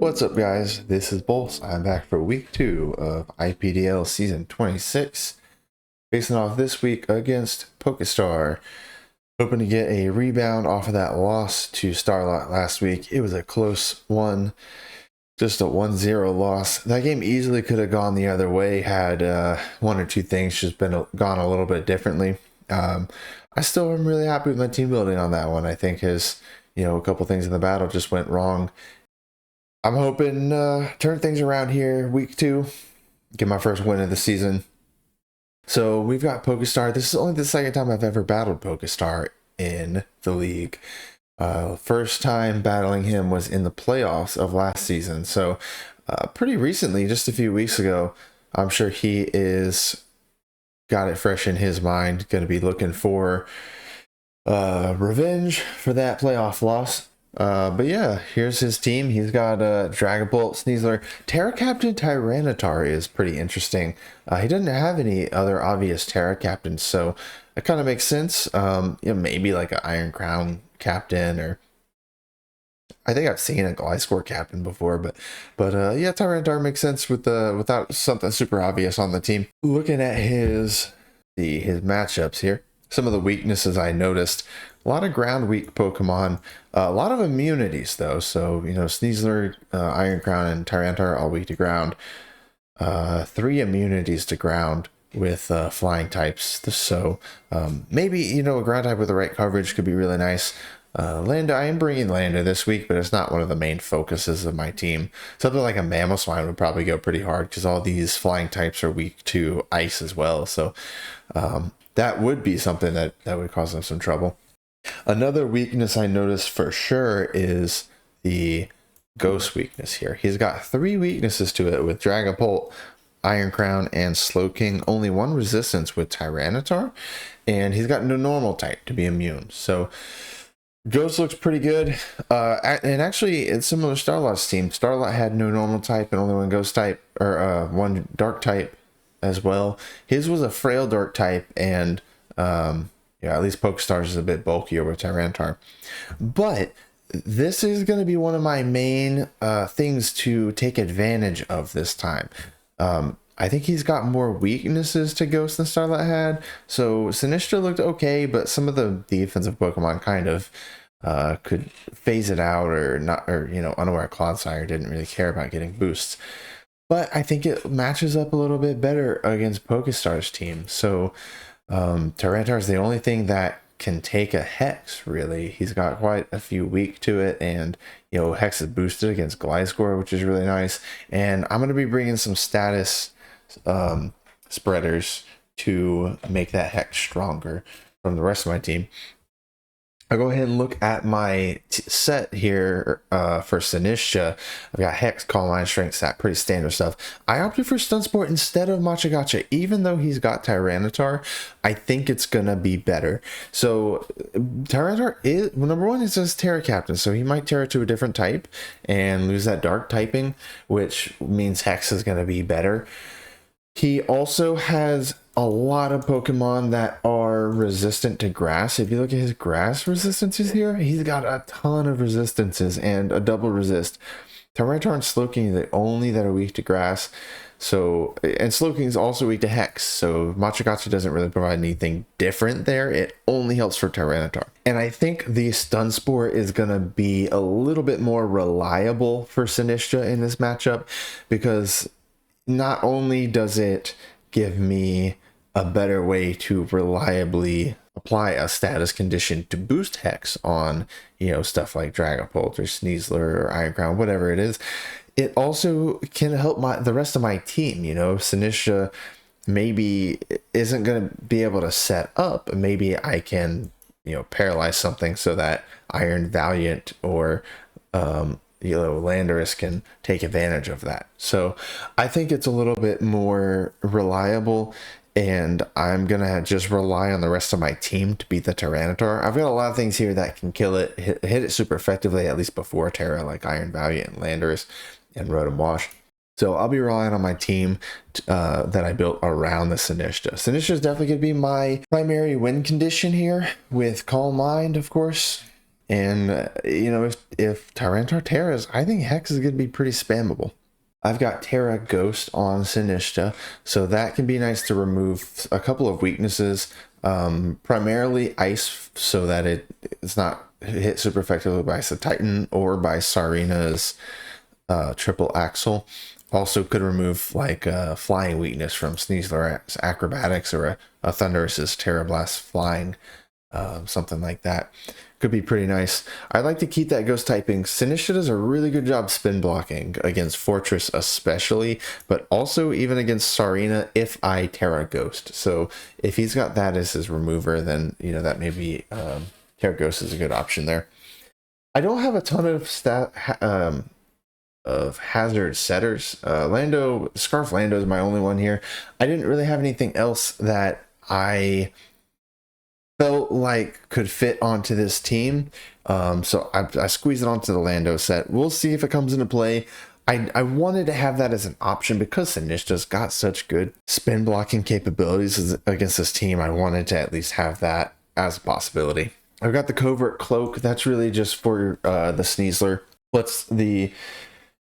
What's up, guys? This is Bulls. I'm back for week 2 of IPDL season 26, facing off this week against Pokestar. Hoping to get a rebound off of that loss to Starlot last week. It was a close one, just a 1-0 loss. That game easily could have gone the other way had one or two things just gone a little bit differently. I still am really happy with my team building on that one. I think a couple things in the battle just went wrong. I'm hoping turn things around here week 2, get my first win of the season. So we've got Pokestar. This is only the second time I've ever battled Pokestar in the league. First time battling him was in the playoffs of last season. So pretty recently, just a few weeks ago. I'm sure he got it fresh in his mind. Going to be looking for revenge for that playoff loss. But yeah, here's his team. He's got Dragapult, Sneasler, Terra Captain Tyranitar is pretty interesting. He doesn't have any other obvious Terra Captains, so it kind of makes sense. Maybe like an Iron Crown Captain, or I think I've seen a Gliscor Captain before, but yeah, Tyranitar makes sense without something super obvious on the team. Looking at his matchups here, some of the weaknesses I noticed. A lot of ground weak Pokemon, a lot of immunities though. So, Sneasler, Iron Crown, and Tyranitar all weak to ground. 3 immunities to ground with flying types. So maybe, a ground type with the right coverage could be really nice. Landa, I am bringing Landa this week, but it's not one of the main focuses of my team. Something like a Mamoswine would probably go pretty hard because all these flying types are weak to ice as well. So that would be something that would cause them some trouble. Another weakness I noticed for sure is the Ghost weakness here. He's got 3 weaknesses to it with Dragapult, Iron Crown, and Slowking. Only 1 resistance with Tyranitar, and he's got no normal type to be immune. So Ghost looks pretty good. And actually, it's similar to Starlot's team. Starlot had no normal type and only 1 Ghost type, or 1 Dark type as well. His was a Frail Dark type, and at least Pokestar's is a bit bulkier with Tyranitar. But this is going to be one of my main things to take advantage of this time. I think he's got more weaknesses to Ghost than Starlight had. So Sinistcha looked okay, but some of the defensive Pokemon kind of could phase it out, or not, or Unaware Clodsire didn't really care about getting boosts. But I think it matches up a little bit better against Pokestar's team. So Tyranitar is the only thing that can take a Hex, really. He's got quite a few weak to it, and Hex is boosted against Gliscor, which is really nice. And I'm going to be bringing some status spreaders to make that Hex stronger from the rest of my team. I'll go ahead and look at my set here for Sinistcha. I've got Hex, Calm Mind, Strength Stat, pretty standard stuff. I opted for Stun Sport instead of Machagacha. Even though he's got Tyranitar, I think it's going to be better. So Tyranitar is, number 1, it says Terra Captain, so he might Terra to a different type and lose that Dark typing, which means Hex is going to be better. He also has a lot of Pokemon that are resistant to grass. If you look at his grass resistances here, he's got a ton of resistances and a double resist. Tyranitar and Slowking are the only that are weak to grass. So, and Slowking is also weak to Hex. So Machagacha doesn't really provide anything different there. It only helps for Tyranitar. And I think the Stun Spore is going to be a little bit more reliable for Sinistcha in this matchup, because not only does it give me a better way to reliably apply a status condition to boost Hex on, stuff like Dragapult or Sneasler or Iron Crown, whatever it is, it also can help the rest of my team. Sinistcha maybe isn't going to be able to set up. Maybe I can, paralyze something so that Iron Valiant or Landorus can take advantage of that. So I think it's a little bit more reliable, and I'm gonna just rely on the rest of my team to beat the Tyranitar. I've got a lot of things here that can kill it, hit it super effectively, at least before Terra, like Iron Valiant and Landorus and Rotom Wash. So I'll be relying on my team that I built around the Sinistcha. Sinistcha is definitely going to be my primary win condition here, with Calm Mind, of course. And, you know, if Tyranitar Terras, I think Hex is going to be pretty spammable. I've got Terra Ghost on Sinistcha, so that can be nice to remove a couple of weaknesses, primarily Ice, so that it's not hit super effectively by Titan or by Sarina's triple axle. Also could remove like a flying weakness from Sneasler's Acrobatics or a Thunderous's Terra Blast flying, something like that. Could be pretty nice. I like to keep that ghost typing. Sinistcha does a really good job spin blocking against Fortress especially, but also even against Sarina if I Terra Ghost. So if he's got that as his remover, then, you know, that maybe Terra Ghost is a good option there. I don't have a ton of hazard setters. Scarf Lando is my only one here. I didn't really have anything else that I felt like could fit onto this team, so I squeezed it onto the Lando set. We'll see if it comes into play. I wanted to have that as an option because Sinistcha's got such good spin blocking capabilities against this team. I wanted to at least have that as a possibility. I've got the Covert Cloak. That's really just for the Sneasler. Lets the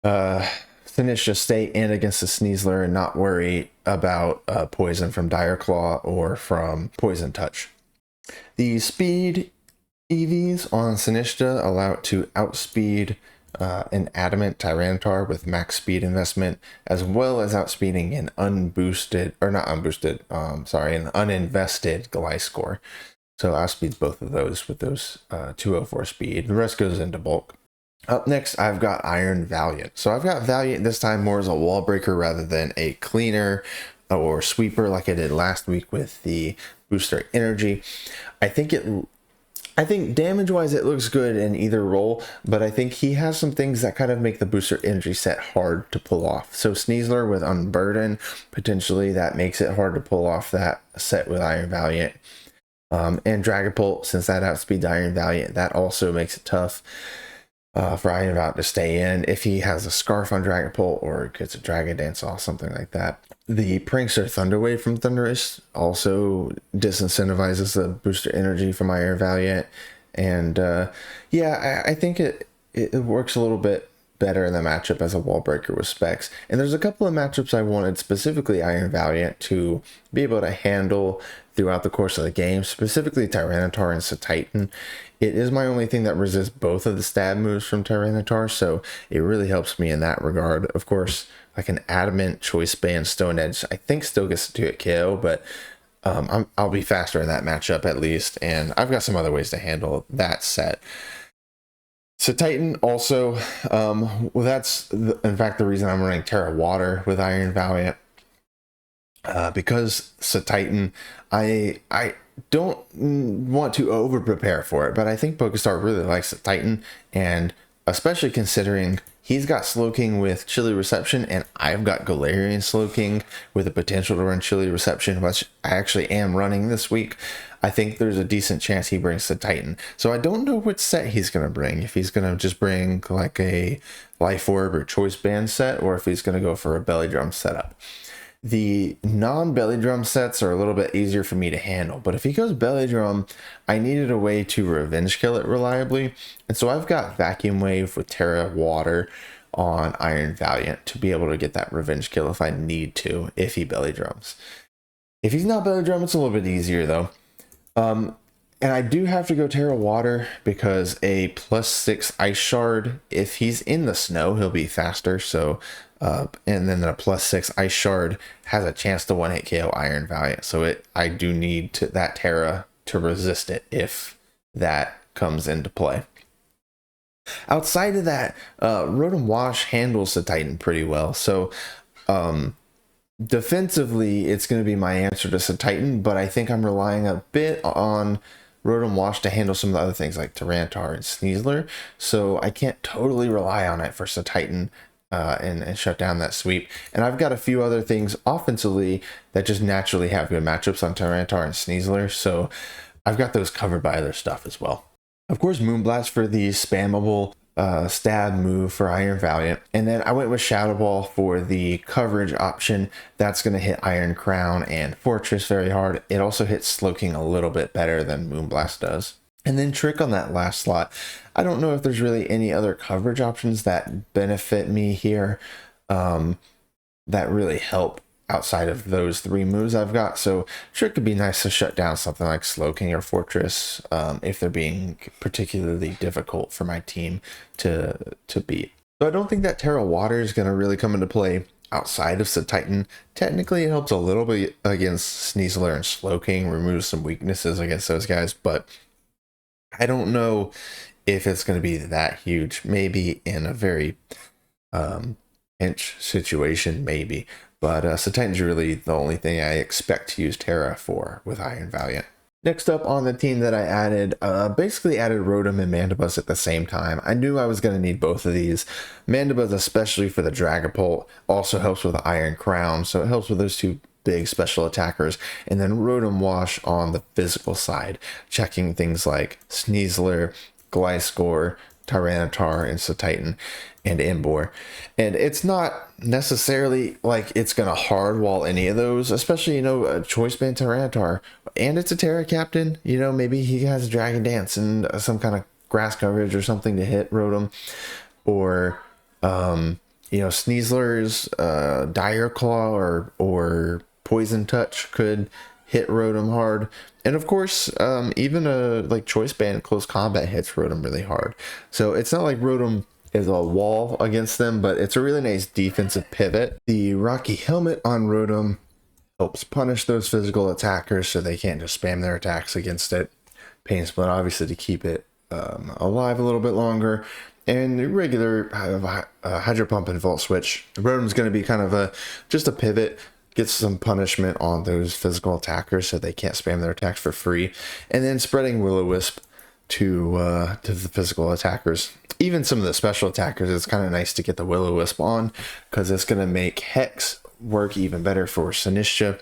Sinistcha stay in against the Sneasler and not worry about poison from Dire Claw or from Poison Touch. The speed EVs on Sinistcha allow it to outspeed an Adamant Tyranitar with max speed investment, as well as outspeeding an an uninvested Gliscor. So outspeeds both of those with those 204 speed. The rest goes into bulk. Up next, I've got Iron Valiant. So I've got Valiant this time more as a wall breaker rather than a cleaner or sweeper like I did last week with the booster energy. I think damage wise it looks good in either role, but I think he has some things that kind of make the booster energy set hard to pull off. So Sneasler with Unburden, potentially that makes it hard to pull off that set with Iron Valiant. And Dragapult, since that outspeeds Iron Valiant, that also makes it tough for Iron Valiant to stay in if he has a Scarf on Dragapult or gets a Dragon Dance off, something like that. The Prankster Thunderwave from Thundurus also disincentivizes the booster energy from Iron Valiant. And yeah, I think it works a little bit better in the matchup as a wall breaker with specs. And there's a couple of matchups I wanted, specifically Iron Valiant, to be able to handle throughout the course of the game, specifically Tyranitar and Titan. It is my only thing that resists both of the stab moves from Tyranitar, so it really helps me in that regard. Of course, like an Adamant, Choice Band, Stone Edge, I think still gets to do it KO, but I'll be faster in that matchup at least, and I've got some other ways to handle that set. So Titan also, well, that's in fact the reason I'm running Terra Water with Iron Valiant, because Titan, I don't want to over prepare for it, but I think Pokestar really likes Titan, and especially considering he's got Slowking with Chilly Reception, and I've got Galarian Slowking with the potential to run Chilly Reception, which I actually am running this week. I think there's a decent chance he brings the Titan. So I don't know which set he's going to bring. If he's going to just bring like a Life Orb or Choice Band set, or if he's going to go for a Belly Drum setup. The non-Belly Drum sets are a little bit easier for me to handle, but if he goes Belly Drum, I needed a way to revenge kill it reliably, and so I've got Vacuum Wave with Terra Water on Iron Valiant to be able to get that revenge kill if I need to, if he Belly Drums. If he's not Belly Drum, it's a little bit easier though. And I do have to go Terra Water because a +6 Ice Shard, if he's in the snow, he'll be faster. So, and then a +6 Ice Shard has a chance to one-hit KO Iron Valiant. So I do need that Terra to resist it if that comes into play. Outside of that, Rotom Wash handles the Titan pretty well. So, defensively, it's going to be my answer to Titan, but I think I'm relying a bit on Rotom Wash to handle some of the other things like Tyranitar and Sneasler, so I can't totally rely on it for Titan and shut down that sweep. And I've got a few other things offensively that just naturally have good matchups on Tyranitar and Sneasler, so I've got those covered by other stuff as well. Of course, Moonblast for the spammable stab move for Iron Valiant, and then I went with Shadow Ball for the coverage option. That's going to hit Iron Crown and Fortress very hard. It also hits Slowking a little bit better than Moonblast does. And then Trick on that last slot. I don't know if there's really any other coverage options that benefit me here, that really help outside of those 3 moves I've got. So Trick could be nice to shut down something like Slowking or Fortress, if they're being particularly difficult for my team to beat. So I don't think that Terra Water is going to really come into play outside of Titan. Technically, it helps a little bit against Sneasler and Slowking, removes some weaknesses against those guys, but I don't know if it's going to be that huge. Maybe in a very pinch situation, maybe. But Titan's really the only thing I expect to use Terra for with Iron Valiant. Next up on the team that I added, basically added Rotom and Mandibuzz at the same time. I knew I was going to need both of these. Mandibuzz, especially for the Dragapult, also helps with Iron Crown, so it helps with those 2 big special attackers. And then Rotom Wash on the physical side, checking things like Sneasler, Gliscor, Tyranitar, and Titan, and Emboar. And it's not necessarily like it's going to hard wall any of those, especially, a Choice Band Tyranitar. And it's a Terra Captain, maybe he has Dragon Dance and some kind of grass coverage or something to hit Rotom. Or, Sneasler's Dire Claw or Poison Touch could hit Rotom hard. And of course, even a Choice Band close combat hits Rotom really hard. So it's not like Rotom is a wall against them, but it's a really nice defensive pivot. The Rocky Helmet on Rotom helps punish those physical attackers so they can't just spam their attacks against it. Pain Split, obviously, to keep it alive a little bit longer. And regular Hydro Pump and Volt Switch. Rotom's going to be kind of just a pivot, gets some punishment on those physical attackers so they can't spam their attacks for free. And then spreading Will-O-Wisp to the physical attackers. Even some of the special attackers, it's kind of nice to get the Will-O-Wisp on, because it's going to make Hex work even better for Sinistcha,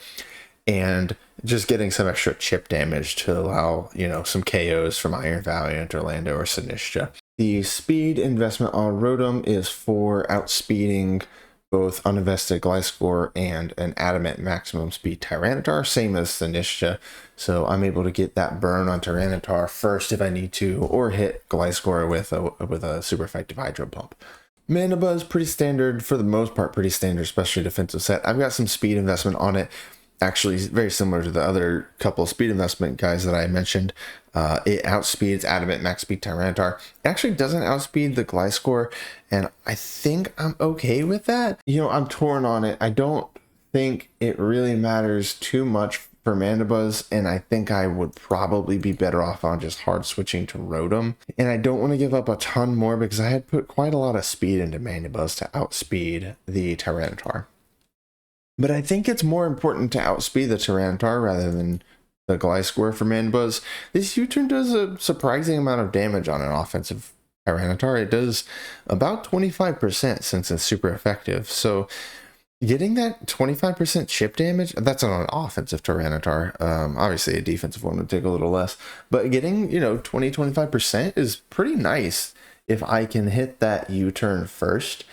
and just getting some extra chip damage to allow, some KOs from Iron Valiant, Orlando, or Sinistcha. The speed investment on Rotom is for outspeeding both uninvested Gliscor and an Adamant maximum speed Tyranitar, same as Sinistcha. So I'm able to get that burn on Tyranitar first if I need to, or hit Gliscor with a super effective Hydro Pump. Mandibuzz, pretty standard, for the most part pretty standard, especially defensive set. I've got some speed investment on it. Actually, very similar to the other couple of speed investment guys that I mentioned. It outspeeds Adamant Max Speed Tyranitar. It actually doesn't outspeed the Gliscor, and I think I'm okay with that. I'm torn on it. I don't think it really matters too much for Mandibuzz, and I think I would probably be better off on just hard switching to Rotom. And I don't want to give up a ton more because I had put quite a lot of speed into Mandibuzz to outspeed the Tyranitar. But I think it's more important to outspeed the Tyranitar rather than the Gliscor for Mandibuzz. This U-turn does a surprising amount of damage on an offensive Tyranitar. It does about 25% since it's super effective. So getting that 25% chip damage, that's on an offensive Tyranitar. Obviously a defensive one would take a little less. But getting, 20-25% is pretty nice if I can hit that U-turn first.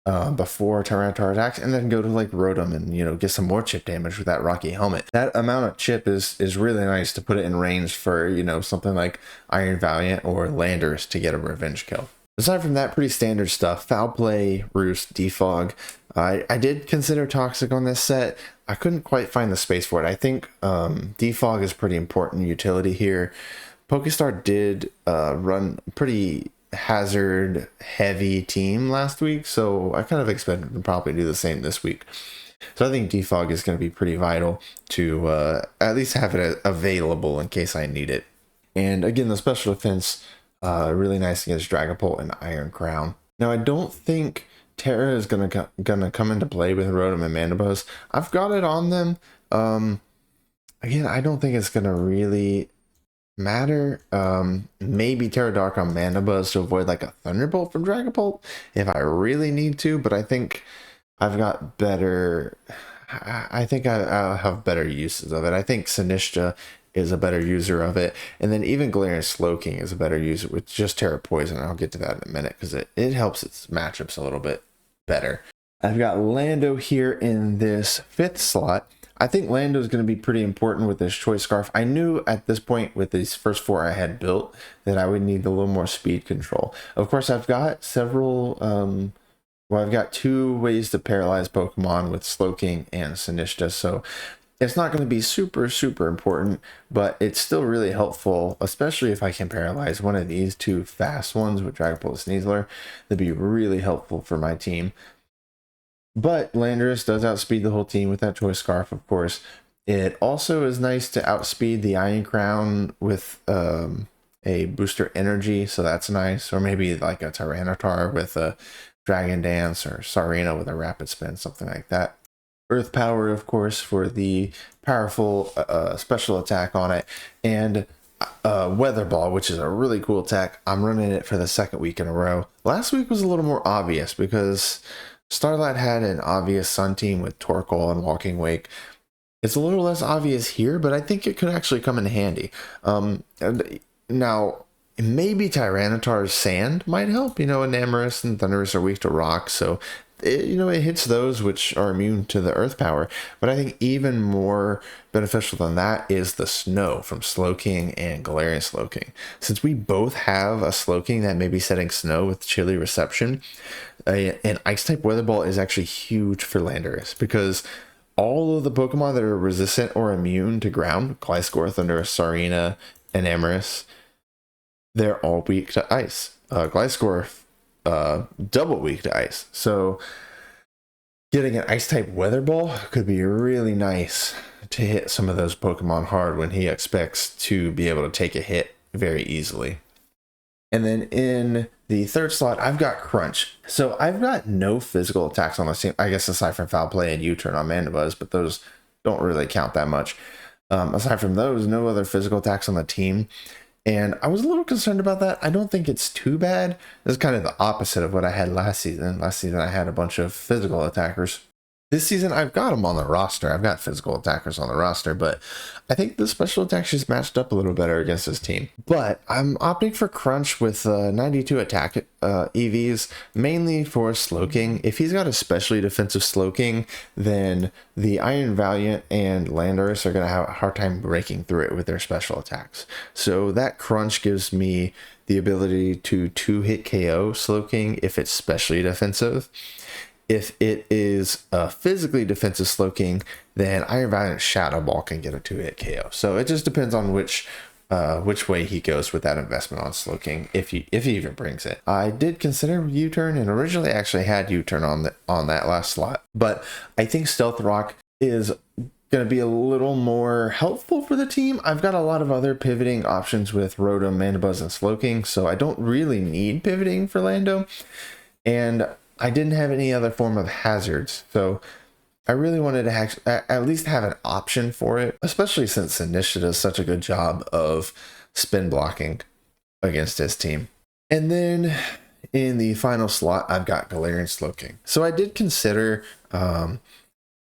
Before Tyranitar attacks, and then go to Rotom and get some more chip damage with that Rocky Helmet. That amount of chip is really nice to put it in range for something like Iron Valiant or Landers to get a revenge kill. Aside from that, pretty standard stuff. Foul Play, Roost, Defog. I did consider Toxic on this set. I couldn't quite find the space for it. I think Defog is pretty important utility here. Pokestar did run pretty hazard heavy team last week, so I kind of expected to probably do the same this week. So I think Defog is going to be pretty vital to at least have it available in case I need it. And again, the special defense really nice against Dragapult and Iron Crown. Now I don't think Terra is gonna come into play with Rotom and Mandibuzz. I've got it on them. Again, I don't think it's gonna really matter. Maybe Terra Dark on Mandibuzz to avoid a Thunderbolt from Dragapult if I really need to, but I think I've got better. I think I'll have better uses of it. I think Sinistcha is a better user of it, and then even Galarian Slowking is a better user with just Terra Poison. I'll get to that in a minute because it helps its matchups a little bit better. I've got Lando here in this 5th slot. I think Lando is going to be pretty important with this choice scarf. I knew at this point with these first 4 I had built that I would need a little more speed control. Of course, I've got several, well, I've got 2 ways to paralyze Pokemon with Slowking and Sinistcha, so it's not going to be super, super important, but it's still really helpful, especially if I can paralyze one of these 2 fast ones with Dragapult Sneasler. That'd be really helpful for my team. But Landorus does outspeed the whole team with that choice scarf, of course. It also is nice to outspeed the Iron Crown with a booster energy, so that's nice. Or maybe like a Tyranitar with a Dragon Dance, or Sarina with a Rapid Spin, something like that. Earth Power, of course, for the powerful special attack on it, and Weather Ball, which is a really cool attack. I'm running it for the 2nd week in a row. Last week was a little more obvious because Starlight had an obvious Sun team with Torkoal and Walking Wake. It's a little less obvious here, but I think it could actually come in handy. Now, maybe Tyranitar's Sand might help. Enamorus and Thundurus are weak to rock, so it hits those which are immune to the earth power. But I think even more beneficial than that is the snow from Slowking and Galarian Slowking. Since we both have a Slowking that may be setting snow with chilly reception, an ice type Weather Ball is actually huge for Landorus, because all of the Pokemon that are resistant or immune to ground, Gliscor, Thundurus, Sarina, and Amorous, they're all weak to ice. Gliscor, double weak to ice. So getting an ice type Weather Ball could be really nice to hit some of those Pokemon hard when he expects to be able to take a hit very easily. And then in the 3rd slot, I've got Crunch. So I've got no physical attacks on the team, I guess, aside from Foul Play and U-Turn on Mandibuzz, but those don't really count that much. Aside from those, no other physical attacks on the team. And I was a little concerned about that. I don't think it's too bad. This is kind of the opposite of what I had last season. Last season, I had a bunch of physical attackers. This season, I've got them on the roster. I've got physical attackers on the roster, but I think the special attacks just matched up a little better against this team. But I'm opting for Crunch with 92 attack EVs, mainly for Slowking. If he's got especially defensive Slowking, then the Iron Valiant and Landorus are going to have a hard time breaking through it with their special attacks. So that Crunch gives me the ability to 2-hit KO Slowking if it's specially defensive. If it is a physically defensive Slowking, then Iron Valiant Shadow Ball can get a 2-hit KO. So it just depends on which way he goes with that investment on Slowking, if he even brings it. I did consider U-Turn, and originally actually had U-Turn on that last slot, but I think Stealth Rock is going to be a little more helpful for the team. I've got a lot of other pivoting options with Rotom, Mandibuzz, and Slowking, so I don't really need pivoting for Lando. And I didn't have any other form of hazards, so I really wanted to at least have an option for it, especially since Sinistcha does such a good job of spin blocking against his team. And then in the final slot, I've got Galarian Slowking. So I did consider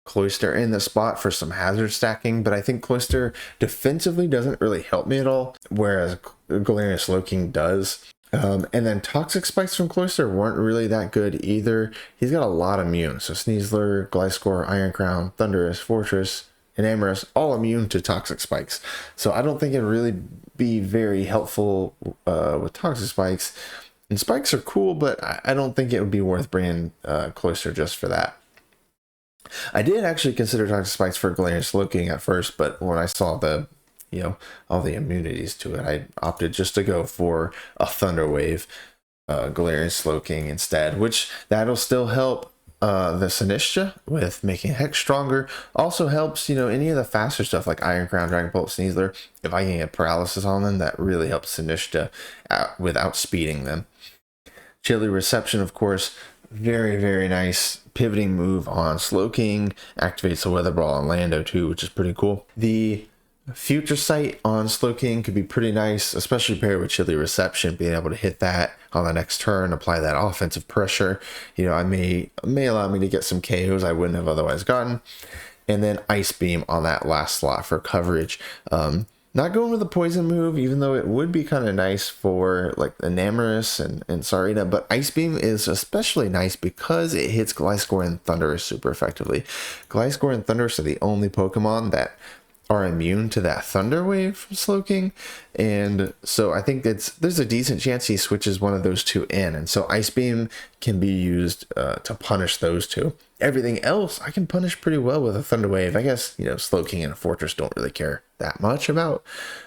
Cloyster in the spot for some hazard stacking, but I think Cloyster defensively doesn't really help me at all, whereas Galarian Slowking does. And then Toxic Spikes from Cloyster weren't really that good either. He's got a lot of immune. So Sneasler, Gliscor, Iron Crown, Thundurus, Fortress, and Amorous, all immune to Toxic Spikes. So I don't think it'd really be very helpful with Toxic Spikes. And Spikes are cool, but I don't think it would be worth bringing Cloyster just for that. I did actually consider Toxic Spikes for Galarian Slowking at first, but when I saw all the immunities to it, I opted just to go for a Thunder Wave Galarian Slowking instead, which that'll still help the Sinistcha with making Hex stronger. Also helps, any of the faster stuff like Iron Crown, Dragon Bolt, Sneasler. If I can get paralysis on them, that really helps Sinistcha without speeding them. Chilly Reception, of course, very, very nice pivoting move on Slowking. Activates the Weather Ball on Lando too, which is pretty cool. The Future Sight on Slowking could be pretty nice, especially paired with Chilly Reception, being able to hit that on the next turn, apply that offensive pressure. I may allow me to get some KOs I wouldn't have otherwise gotten. And then Ice Beam on that last slot for coverage. Not going with the poison move, even though it would be kind of nice for like Enamorus and Sarita, but Ice Beam is especially nice because it hits Gliscor and Thundurus super effectively. Gliscor and Thundurus are the only Pokemon that are immune to that Thunder Wave from Slowking, and so I think there's a decent chance he switches one of those two in, and so Ice Beam can be used to punish those two. Everything else I can punish pretty well with a Thunder Wave. I guess, you know, Slowking and a Fortress don't really care that much about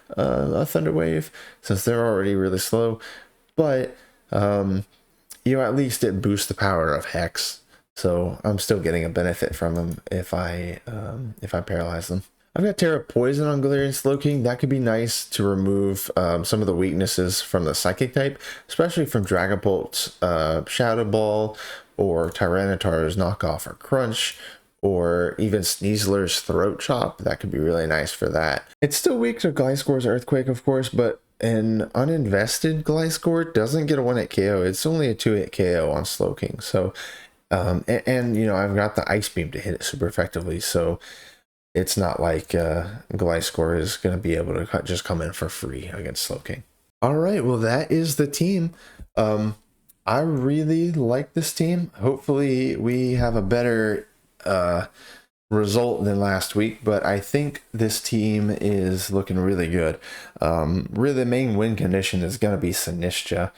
a Thunder Wave since they're already really slow, but you know, at least it boosts the power of Hex, so I'm still getting a benefit from them if I paralyze them. I've got Terra Poison on Galarian Slowking. That could be nice to remove some of the weaknesses from the Psychic type, especially from Dragapult's Shadow Ball, or Tyranitar's Knockoff or Crunch, or even Sneasler's Throat Chop. That could be really nice for that. It's still weak to Gliscor's Earthquake, of course, but an uninvested Gliscor doesn't get a 1-hit KO. It's only a 2-hit KO on Slowking. So, and you know, I've got the Ice Beam to hit it super effectively, so it's not like Gliscor is going to be able to just come in for free against Slowking. All right, well, that is the team. I really like this team. Hopefully we have a better result than last week, but I think this team is looking really good. Really, the main win condition is going to be Sinistcha.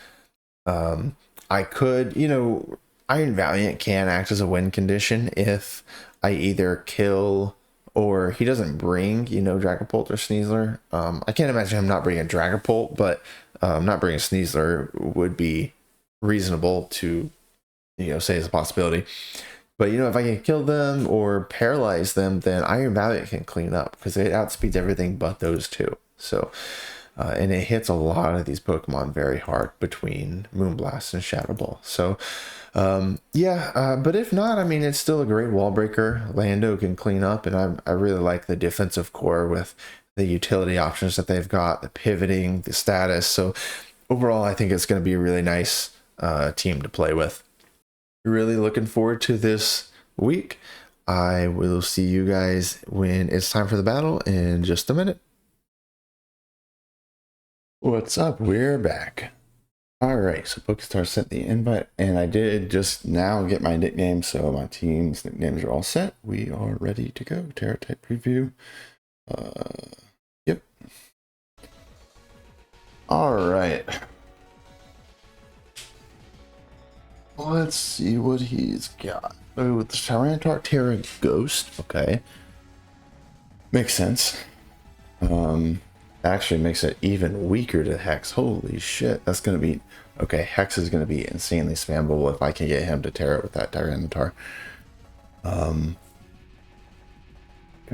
I could, you know, Iron Valiant can act as a win condition if I either kill or he doesn't bring, you know, Dragapult or Sneasler. I can't imagine him not bringing Dragapult, but not bringing Sneasler would be reasonable to, you know, say is a possibility. But, you know, if I can kill them or paralyze them, then Iron Valiant can clean up because it outspeeds everything but those two. So, and it hits a lot of these Pokemon very hard between Moonblast and Shadow Ball. So, but if not, I mean, it's still a great wall breaker. Lando can clean up, and I really like the defensive core with the utility options that they've got, the pivoting, the status. So overall, I think it's going to be a really nice team to play with. Really looking forward to this week. I will see you guys when it's time for the battle in just a minute. What's up? We're back. Alright, so Pokestar sent the invite, and I did just now get my nickname, so my team's nicknames are all set. We are ready to go. Terra type preview. Yep. Alright. Let's see what he's got. Oh, with the Tyranitar Terra Ghost. Okay. Makes sense. Actually makes it even weaker to Hex. Holy shit, that's gonna be okay. Hex is gonna be insanely spammable if I can get him to tear it with that Tyranitar. Because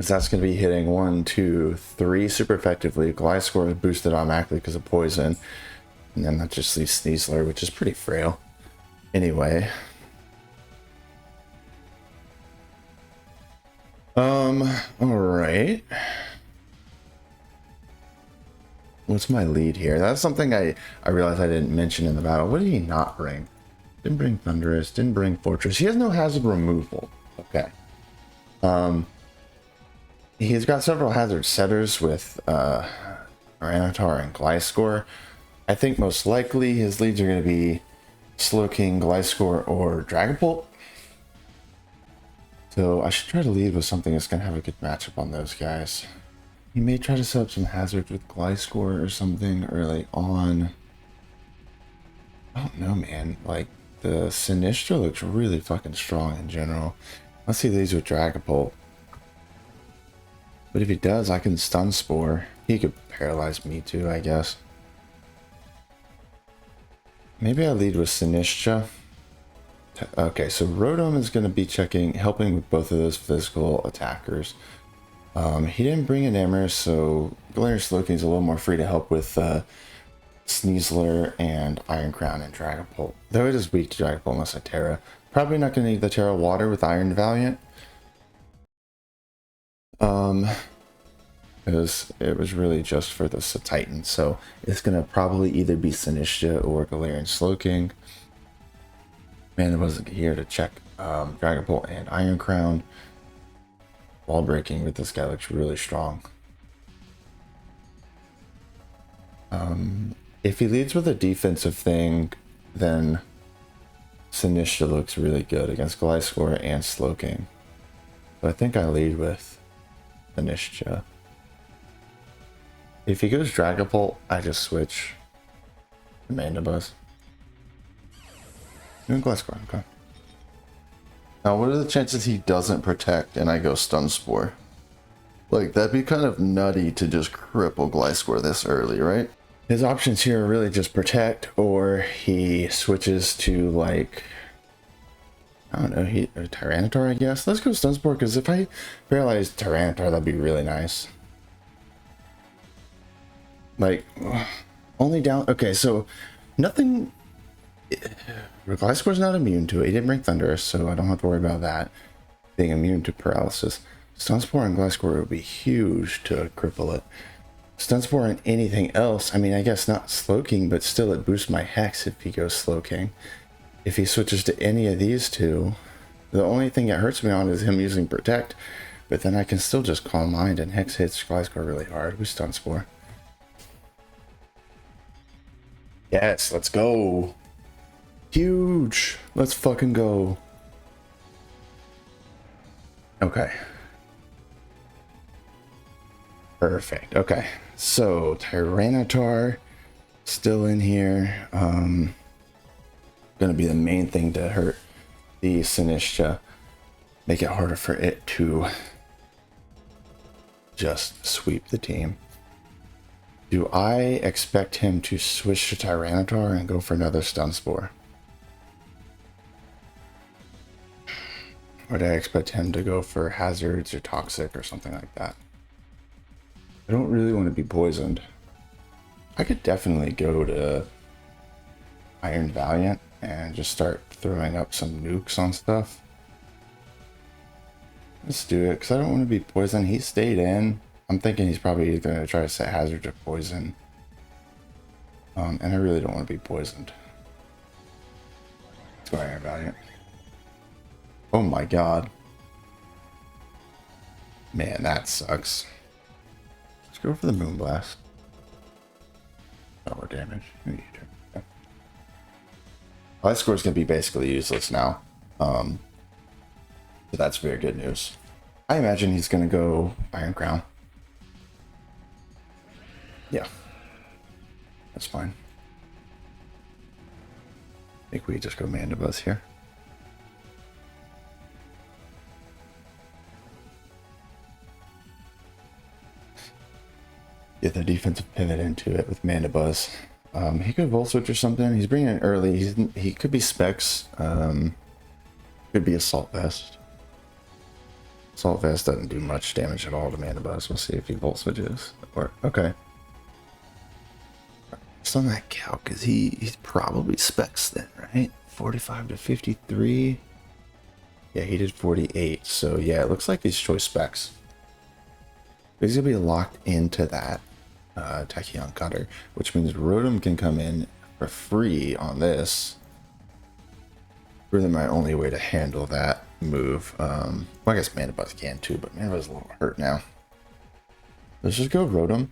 that's gonna be hitting 1, 2, 3 super effectively. Gliscor is boosted automatically because of poison, and then that just leaves Sneasler, which is pretty frail. Anyway. Alright. What's my lead here? That's something I realized I didn't mention in the battle. What did he not bring? Didn't bring Thundurus, didn't bring Fortress. He has no hazard removal. Okay. He's got several hazard setters with Tyranitar and Gliscor. I think most likely his leads are going to be Slowking, Gliscor, or Dragapult. So I should try to lead with something that's going to have a good matchup on those guys. He may try to set up some hazards with Gliscor or something early on. I don't know, man. Like, the Sinistcha looks really fucking strong in general. Let's see these with Dragapult. But if he does, I can Stun Spore. He could paralyze me too, I guess. Maybe I lead with Sinistcha. Okay, so Rotom is going to be helping with both of those physical attackers. He didn't bring an Enamorus, so Galarian Slowking is a little more free to help with Sneasler and Iron Crown and Dragapult. Though it is weak to Dragapult unless I Terra. Probably not going to need the Terra Water with Iron Valiant. It was really just for the Titan, so it's going to probably either be Sinistcha or Galarian Slowking. Man, I wasn't here to check Dragapult and Iron Crown. Wall breaking with this guy looks really strong. If he leads with a defensive thing, then Sinistra looks really good against Gliscor and Slowking. So I think I lead with Sinistra. If he goes Dragapult, I just switch to Mandibuzz. Doing Gliscor, okay. Now, what are the chances he doesn't protect and I go Stun Spore? Like, that'd be kind of nutty to just cripple Gliscor this early, right? His options here are really just protect, or he switches to, like, I don't know, a Tyranitar, I guess. Let's go Stun Spore, because if I paralyze Tyranitar, that'd be really nice. Like, only down... Okay, so nothing... Gliscor's not immune to it. He didn't bring Thunderous, so I don't have to worry about that. Being immune to paralysis. Stun Spore and Gliscor would be huge to cripple it. Stun Spore and anything else, I mean, I guess not Slowking, but still it boosts my Hex if he goes Slowking. If he switches to any of these two, the only thing it hurts me on is him using Protect, but then I can still just Calm Mind and Hex hits Gliscor really hard with Stun Spore. Yes, let's go. Huge. Let's fucking go. Okay. Perfect. Okay. So Tyranitar still in here. Gonna be the main thing to hurt the Sinistra. Make it harder for it to just sweep the team. Do I expect him to switch to Tyranitar and go for another Stun Spore? Or do I expect him to go for Hazards or Toxic or something like that? I don't really want to be poisoned. I could definitely go to Iron Valiant and just start throwing up some nukes on stuff. Let's do it, because I don't want to be poisoned. He stayed in. I'm thinking he's probably going to try to set Hazard to poison. And I really don't want to be poisoned. Let's go Iron Valiant. Oh my god. Man, that sucks. Let's go for the Moonblast. No more damage. Okay. Gliscor is going to be basically useless now. So that's very good news. I imagine he's going to go Iron Crown. Yeah. That's fine. I think we just go Mandibuzz here. Get the defensive pivot into it with Mandibuzz. He could Volt Switch or something. He's bringing it early. He could be Specs. Could be Assault Vest. Assault Vest doesn't do much damage at all to Mandibuzz. We'll see if he Volt Switches. Or okay. Just on that calc, because he's probably Specs then, right? 45 to 53. Yeah, he did 48. So yeah, it looks like he's choice Specs. He's gonna be locked into that Tachyon Cutter, which means Rotom can come in for free on this. Really my only way to handle that move. Well, I guess Mandibuzz can too, but Mandibuzz a little hurt now. Let's just go Rotom.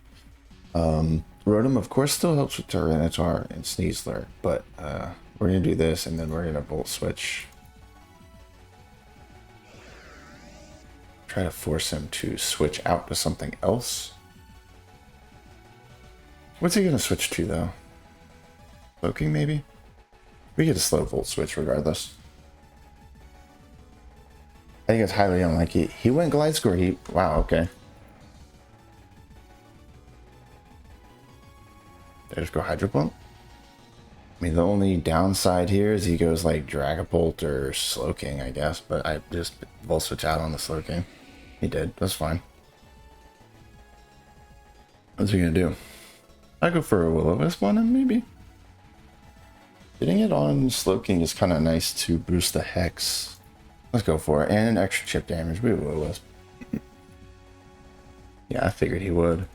Rotom, of course, still helps with Tyranitar and Sneasler, but we're gonna do this, and then we're gonna Volt Switch. Try to force him to switch out to something else. What's he gonna switch to though? Cloaking maybe? We get a slow Volt Switch regardless. I think it's highly unlikely. He went Gliscor. Wow, okay. Did I just go Hydro Pump? I mean, the only downside here is he goes like Dragapult or Slowking, I guess, but I just Volt Switch out on the Slowking. He did. That's fine. What's he gonna do? I go for a Will-O-Wisp on him, maybe? Getting it on Slowking is kind of nice to boost the Hex. Let's go for it. And an extra chip damage. We Will-O-Wisp. Yeah, I figured he would.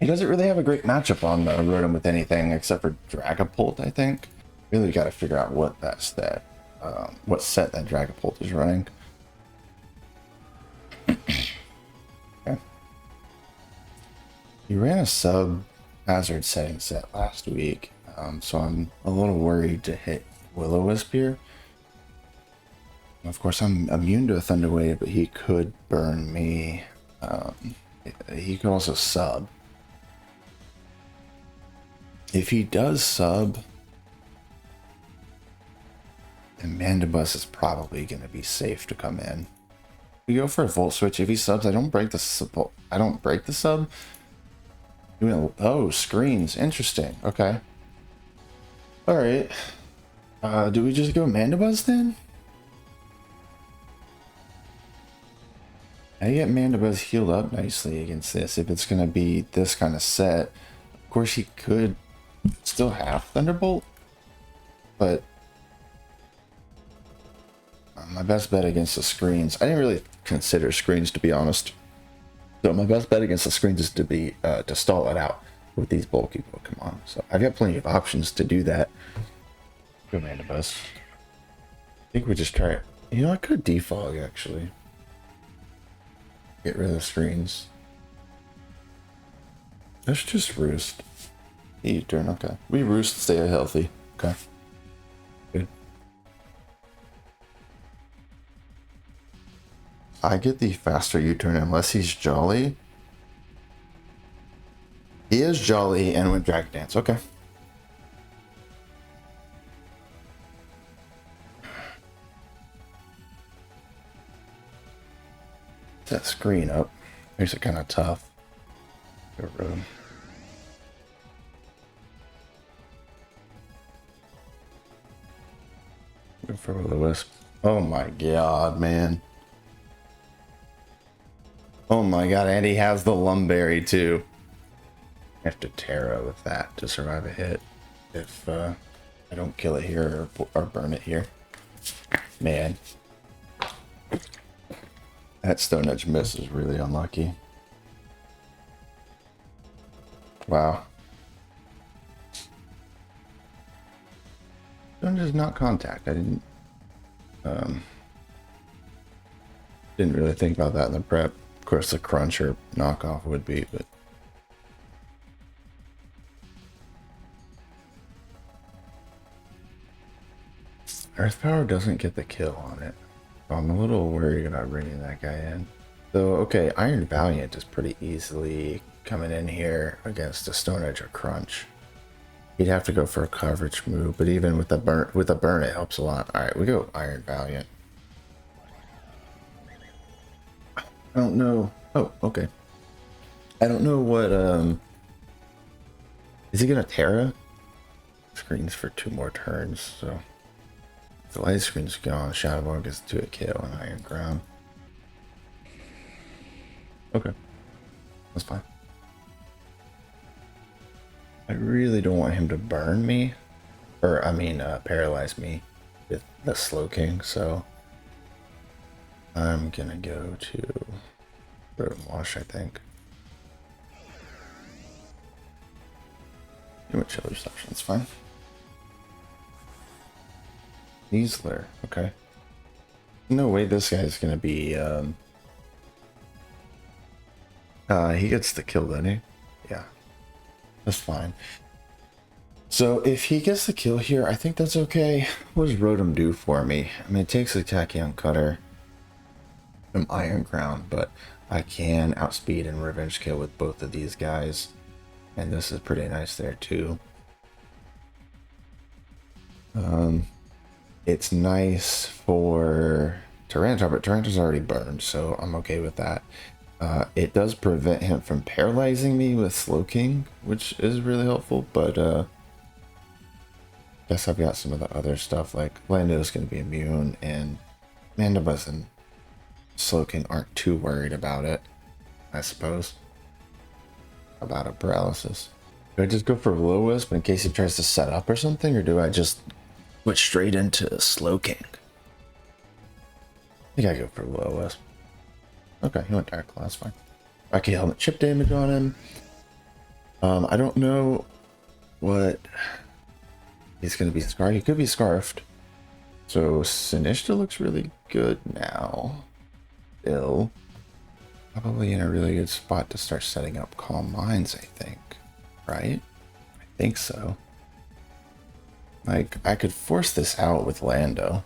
He doesn't really have a great matchup on the Rotom with anything except for Dragapult, I think. Really got to figure out what what set that Dragapult is running. Okay. He ran a sub hazard setting set last week, so I'm a little worried to hit Will-O-Wisp here. Of course, I'm immune to a Thunder Wave, but he could burn me. He could also sub. If he does sub, then Mandibus is probably going to be safe to come in. We go for a Volt Switch. If he subs, I don't break the sub. Oh, screens. Interesting. Okay. All right. Do we just go Mandibus then? I get Mandibus healed up nicely against this if it's going to be this kind of set. Of course, he could still have Thunderbolt, but my best bet against the screens. I didn't really consider screens, to be honest. So my best bet against the screens is to stall it out with these bulky Pokemon. So I've got plenty of options to do that. Go Mandibus. I think we just try it. You know, I could defog actually. Get rid of the screens. Let's just roost. U-turn, okay. We roost, stay healthy. Okay. Good. I get the faster U-turn unless he's Jolly. He is Jolly and went Dragon Dance. Okay. That screen up makes it kind of tough. Go for Will-O-Wisp. Oh my god, man. Oh my god, and he has the Lumberry too. I have to Terra with that to survive a hit if I don't kill it here or burn it here. Man. That Stone Edge miss is really unlucky. Wow. Stone Edge is not contact. I didn't really think about that in the prep. Of course, the Cruncher knockoff would be, but Earth Power doesn't get the kill on it. I'm a little worried about bringing that guy in. So, okay, Iron Valiant is pretty easily coming in here against a Stone Edge or Crunch. He'd have to go for a coverage move, but even with the burn, it helps a lot. All right, we go Iron Valiant. I don't know. Oh, okay. I don't know what. Is he gonna Terra? Screens for 2 more turns, so. The light screen's gone. Shadow Ball gets to a kill on Iron Ground. Okay. That's fine. I really don't want him to burn me. Or, I mean, paralyze me with the Slowking, so I'm gonna go to Rotom Wash, I think. You want Chill Reception, that's fine. Easler, okay. No way this guy's gonna be, he gets the kill, doesn't he? Yeah. That's fine. So if he gets the kill here, I think that's okay. What does Rotom do for me? I mean, it takes a Tachyon Cutter from Iron Crown, but I can outspeed and revenge kill with both of these guys. And this is pretty nice there too. It's nice for Tyranitar, but Tyranitar's already burned, so I'm okay with that. It does prevent him from paralyzing me with Slowking, which is really helpful, but guess I've got some of the other stuff, like Lando's going to be immune, and Mandibus and Slowking aren't too worried about it, I suppose. About a paralysis. Do I just go for Will-O-Wisp in case he tries to set up or something, or do I just switch straight into Slowking? I think I go for Will-O-Wisp. Okay, he went Dark Claw, that's fine. Rocky Helmet chip damage on him. I don't know what he's going to be scarred. He could be scarfed. So Sinistcha looks really good now. Still. Probably in a really good spot to start setting up Calm Minds, I think. right? I think so. Like, I could force this out with Lando.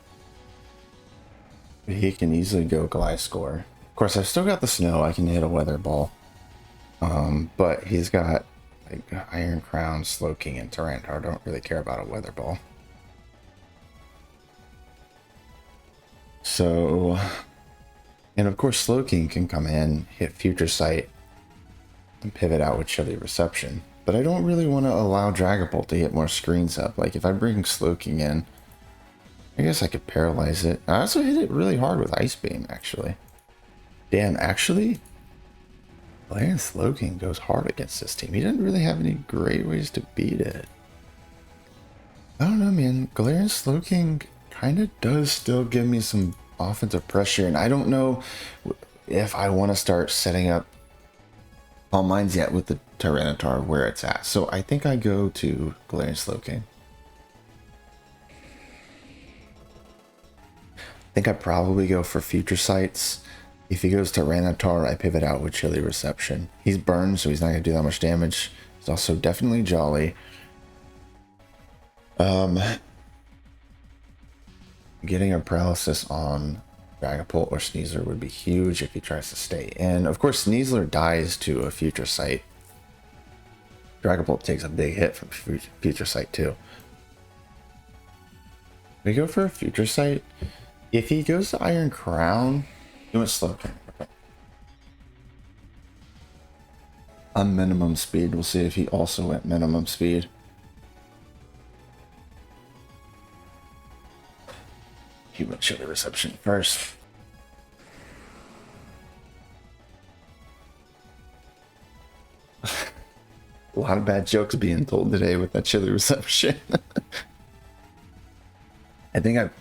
He can easily go Gliscor. Of course, I've still got the snow. I can hit a weather ball. But he's got like Iron Crown, Slowking, and Tyranitar. Don't really care about a weather ball. So, and of course, Slowking can come in, hit Future Sight, and pivot out with Chilly Reception. But I don't really want to allow Dragapult to get more screens up. Like, if I bring Slowking in, I guess I could paralyze it. I also hit it really hard with Ice Beam, actually. Damn, actually, Galarian Slowking goes hard against this team. He doesn't really have any great ways to beat it. I don't know, man. Galarian Slowking kind of does still give me some offensive pressure, and I don't know if I want to start setting up Calm Minds yet with the Tyranitar where it's at. So I think I go to Galarian Slowking. I think I probably go for Future Sights. If he goes Tyranitar, I pivot out with Chilly Reception. He's burned, so he's not going to do that much damage. He's also definitely Jolly. Getting a paralysis on Dragapult or Sneasler would be huge if he tries to stay in. Of course, Sneasler dies to a Future Sight. Dragapult takes a big hit from Future Sight too. We go for a Future Sight. If he goes to Iron Crown, he went Slowking. Okay. On minimum speed, we'll see if he also went minimum speed. He went Chilly Reception first. A lot of bad jokes being told today with that Chilly Reception. I think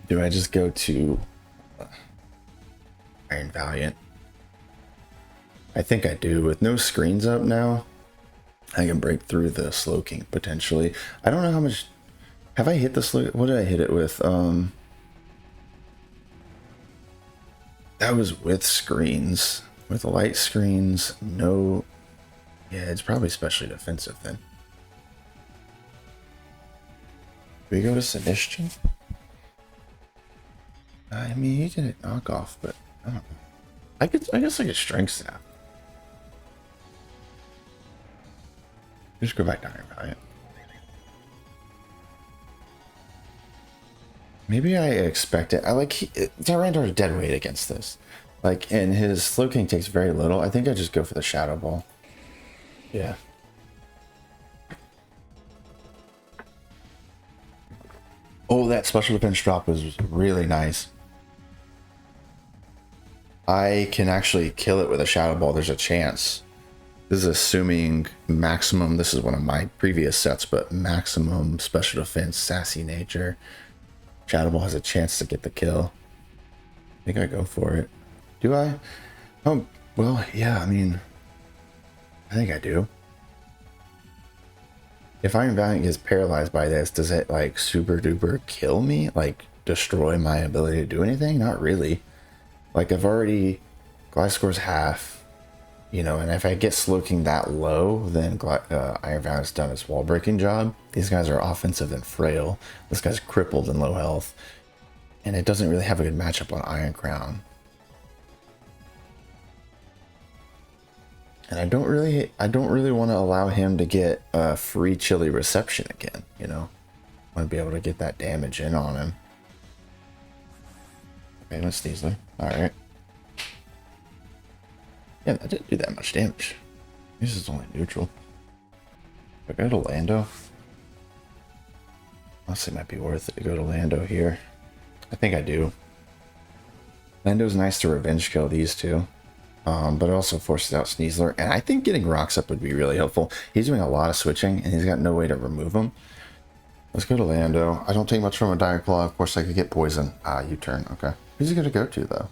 do I just go to Iron Valiant? I think I do. With no screens up now, I can break through the Slowking potentially. I don't know how much. Have I hit the Slow? What did I hit it with? That was with screens. With light screens, no. Yeah, it's probably especially defensive then. Do we go to Sinistcha? I mean, he can hit knockoff, but I don't know. I guess I could Strength Sap. Just go back to Iron Valiant. Maybe I expect it. Tyranitar's dead weight against this. Like, and his Slowking takes very little. I think I just go for the Shadow Ball. Yeah. Oh, that special defense drop was really nice. I can actually kill it with a Shadow Ball. There's a chance. This is assuming maximum. This is one of my previous sets, but maximum special defense, sassy nature. Shadow Ball has a chance to get the kill. I think I go for it. Do I? Oh, well, yeah, I mean, I think I do. If Iron Valiant gets paralyzed by this, does it, like, super duper kill me? Like, destroy my ability to do anything? Not really. Like, I've already... Gliscor's half, you know, and if I get Slowking that low, then Iron Valiant's done its wall-breaking job. These guys are offensive and frail. This guy's crippled and low health. And it doesn't really have a good matchup on Iron Crown. And I don't really want to allow him to get a free Chilly Reception again, you know. I want to be able to get that damage in on him. Okay, let's Sneasler. Alright. Yeah, that didn't do that much damage. This is only neutral. If I go to Lando, honestly, it might be worth it to go to Lando here. I think I do. Lando's nice to revenge kill these two. But it also forces out Sneasler, and I think getting rocks up would be really helpful. He's doing a lot of switching, and he's got no way to remove them. Let's go to Lando. I don't take much from a Dire Claw. Of course, I could get poison. U-turn. Okay. Who's he going to go to, though?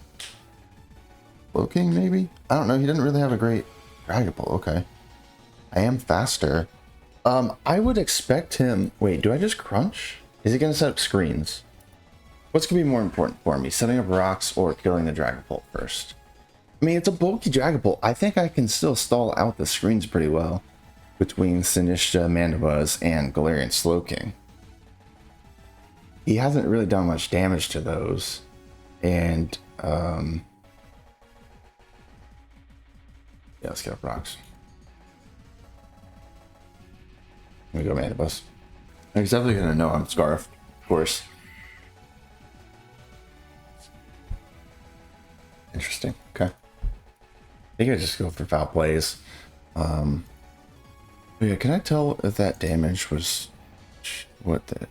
Slowking, maybe? I don't know. He didn't really have a great Dragapult. Okay. I am faster. I would expect him... Wait, do I just crunch? Is he going to set up screens? What's going to be more important for me? Setting up rocks or killing the Dragapult first? I mean, it's a bulky Dragapult. I think I can still stall out the screens pretty well. between Sinistcha, Mandibuzz, and Galarian Slowking. He hasn't really done much damage to those. And, yeah, let's get up rocks. Here we go, Mandibuzz. He's definitely going to know I'm Scarf, of course. Interesting. Okay. I think I just go for foul plays. Yeah, can I tell if that damage was what the...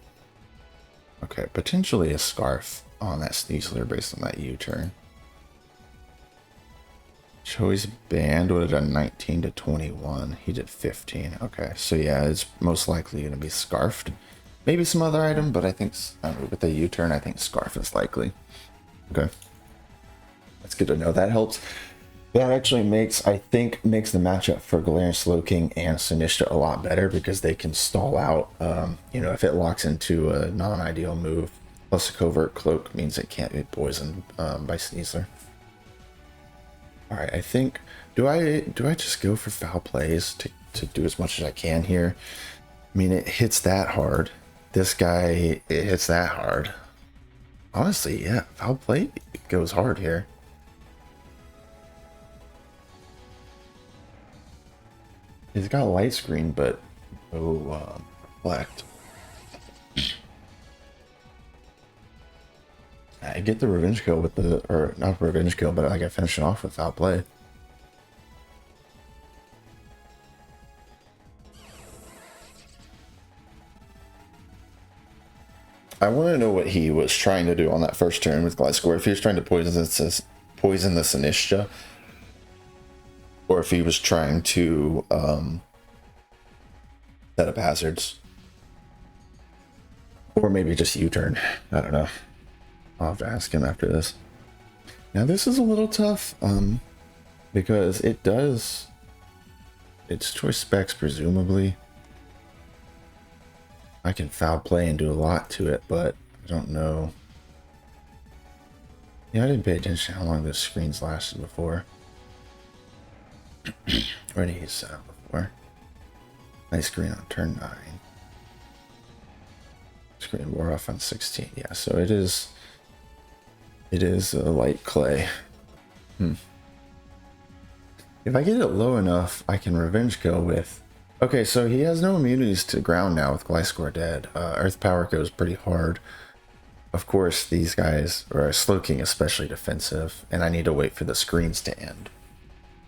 Okay, potentially a Scarf on that Sneasler based on that U-turn. Choice Band would have done 19 to 21. He did 15. Okay, so yeah, it's most likely going to be Scarfed. Maybe some other item, but I think with the U-turn, I think Scarf is likely. Okay. That's good to know. That helps. That actually makes the matchup for Galarian Slowking and Sinistcha a lot better because they can stall out. You know, if it locks into a non-ideal move, plus a Covert Cloak means it can't be poisoned by Sneasler. All right, I think do I just go for foul plays to do as much as I can here? I mean, it hits that hard. This guy, it hits that hard. Honestly, yeah, foul play goes hard here. He's got a light screen, but no reflect. I get the revenge kill with the, or not revenge kill, but I get finishing off with foul play. I want to know what he was trying to do on that first turn with Gliscor. If he was trying to poison the Sinistcha, or if he was trying to set up hazards, or maybe just U-turn. I don't know. I'll have to ask him after this. Now this is a little tough, because it's choice specs presumably. I can foul play and do a lot to it, but I don't know. Yeah, I didn't pay attention to how long those screens lasted before. Or did he set up before? Nice screen on turn 9. Screen wore off on 16. Yeah, so it is a light clay. If I get it low enough, I can revenge kill with... Okay, so he has no immunities to ground now with Gliscor dead. Earth Power goes pretty hard. Of course, these guys, or Slowking especially defensive, and I need to wait for the screens to end.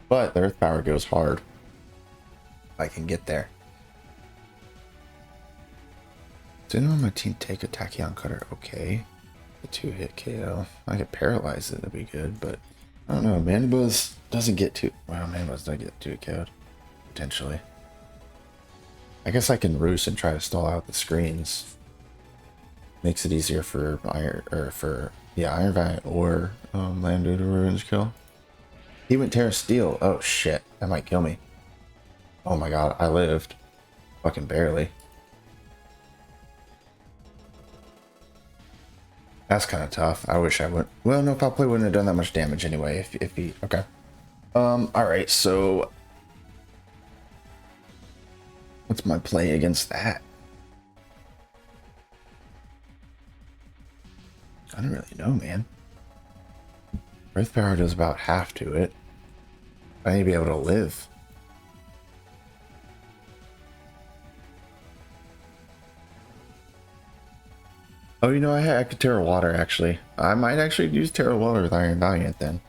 But the Earth Power goes hard. I can get there. Does anyone on my team take a Tachyon Cutter? Okay. The 2-hit KO. I could paralyze it, that'd be good, but I don't know. Mandibuzz doesn't get too... Well, Mandibuzz does get 2-hit KO'd. Potentially. I guess I can roost and try to stall out the screens. Makes it easier for Iron Valiant or Lando to revenge kill. He went Terra Steel. Oh shit, that might kill me. Oh my god, I lived. Fucking barely. That's kind of tough. I wish I would. Well, no, foul play wouldn't have done that much damage anyway. If he okay. All right. So, what's my play against that? I don't really know, man. Earth Power does about half to it. I need to be able to live. Oh, you know, I could Terra Water, actually. I might actually use Terra Water with Iron Valiant, then.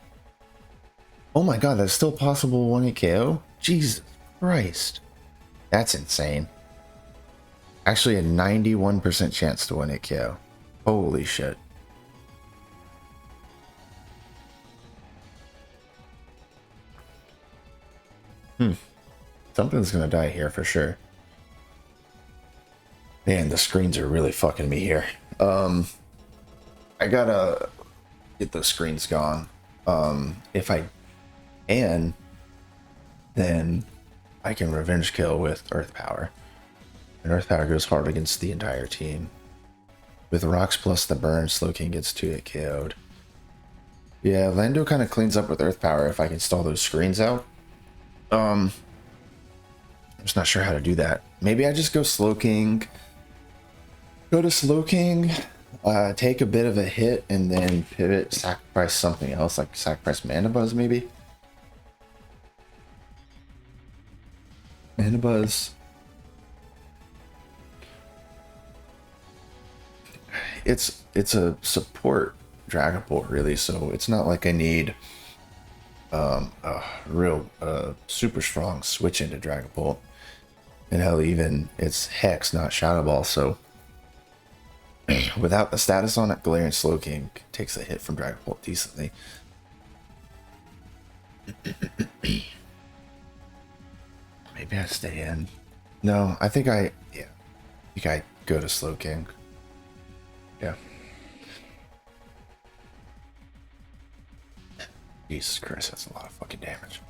Oh my god, that's still possible 1-hit KO? Jesus Christ. That's insane. Actually, a 91% chance to 1-hit KO. Holy shit. Something's gonna die here for sure. Man, the screens are really fucking me here. I gotta get those screens gone. If I can, then I can revenge kill with Earth Power. And Earth Power goes hard against the entire team. With rocks plus the burn, Slowking gets 2-hit KO'd. Yeah, Lando kind of cleans up with Earth Power if I can stall those screens out. I'm just not sure how to do that. Maybe I just go Slow King. Go to Slow King, take a bit of a hit, and then pivot, sacrifice something else, like sacrifice Mana Buzz maybe? Mana Buzz. It's a support Dragapult really, so it's not like I need a real super strong switch into Dragapult. And hell, even it's Hex, not Shadow Ball, so without the status on it, Galarian Slowking takes a hit from Dragapult decently. Maybe I stay in. No, I think I go to Slowking. Yeah. Jesus Christ, that's a lot of fucking damage.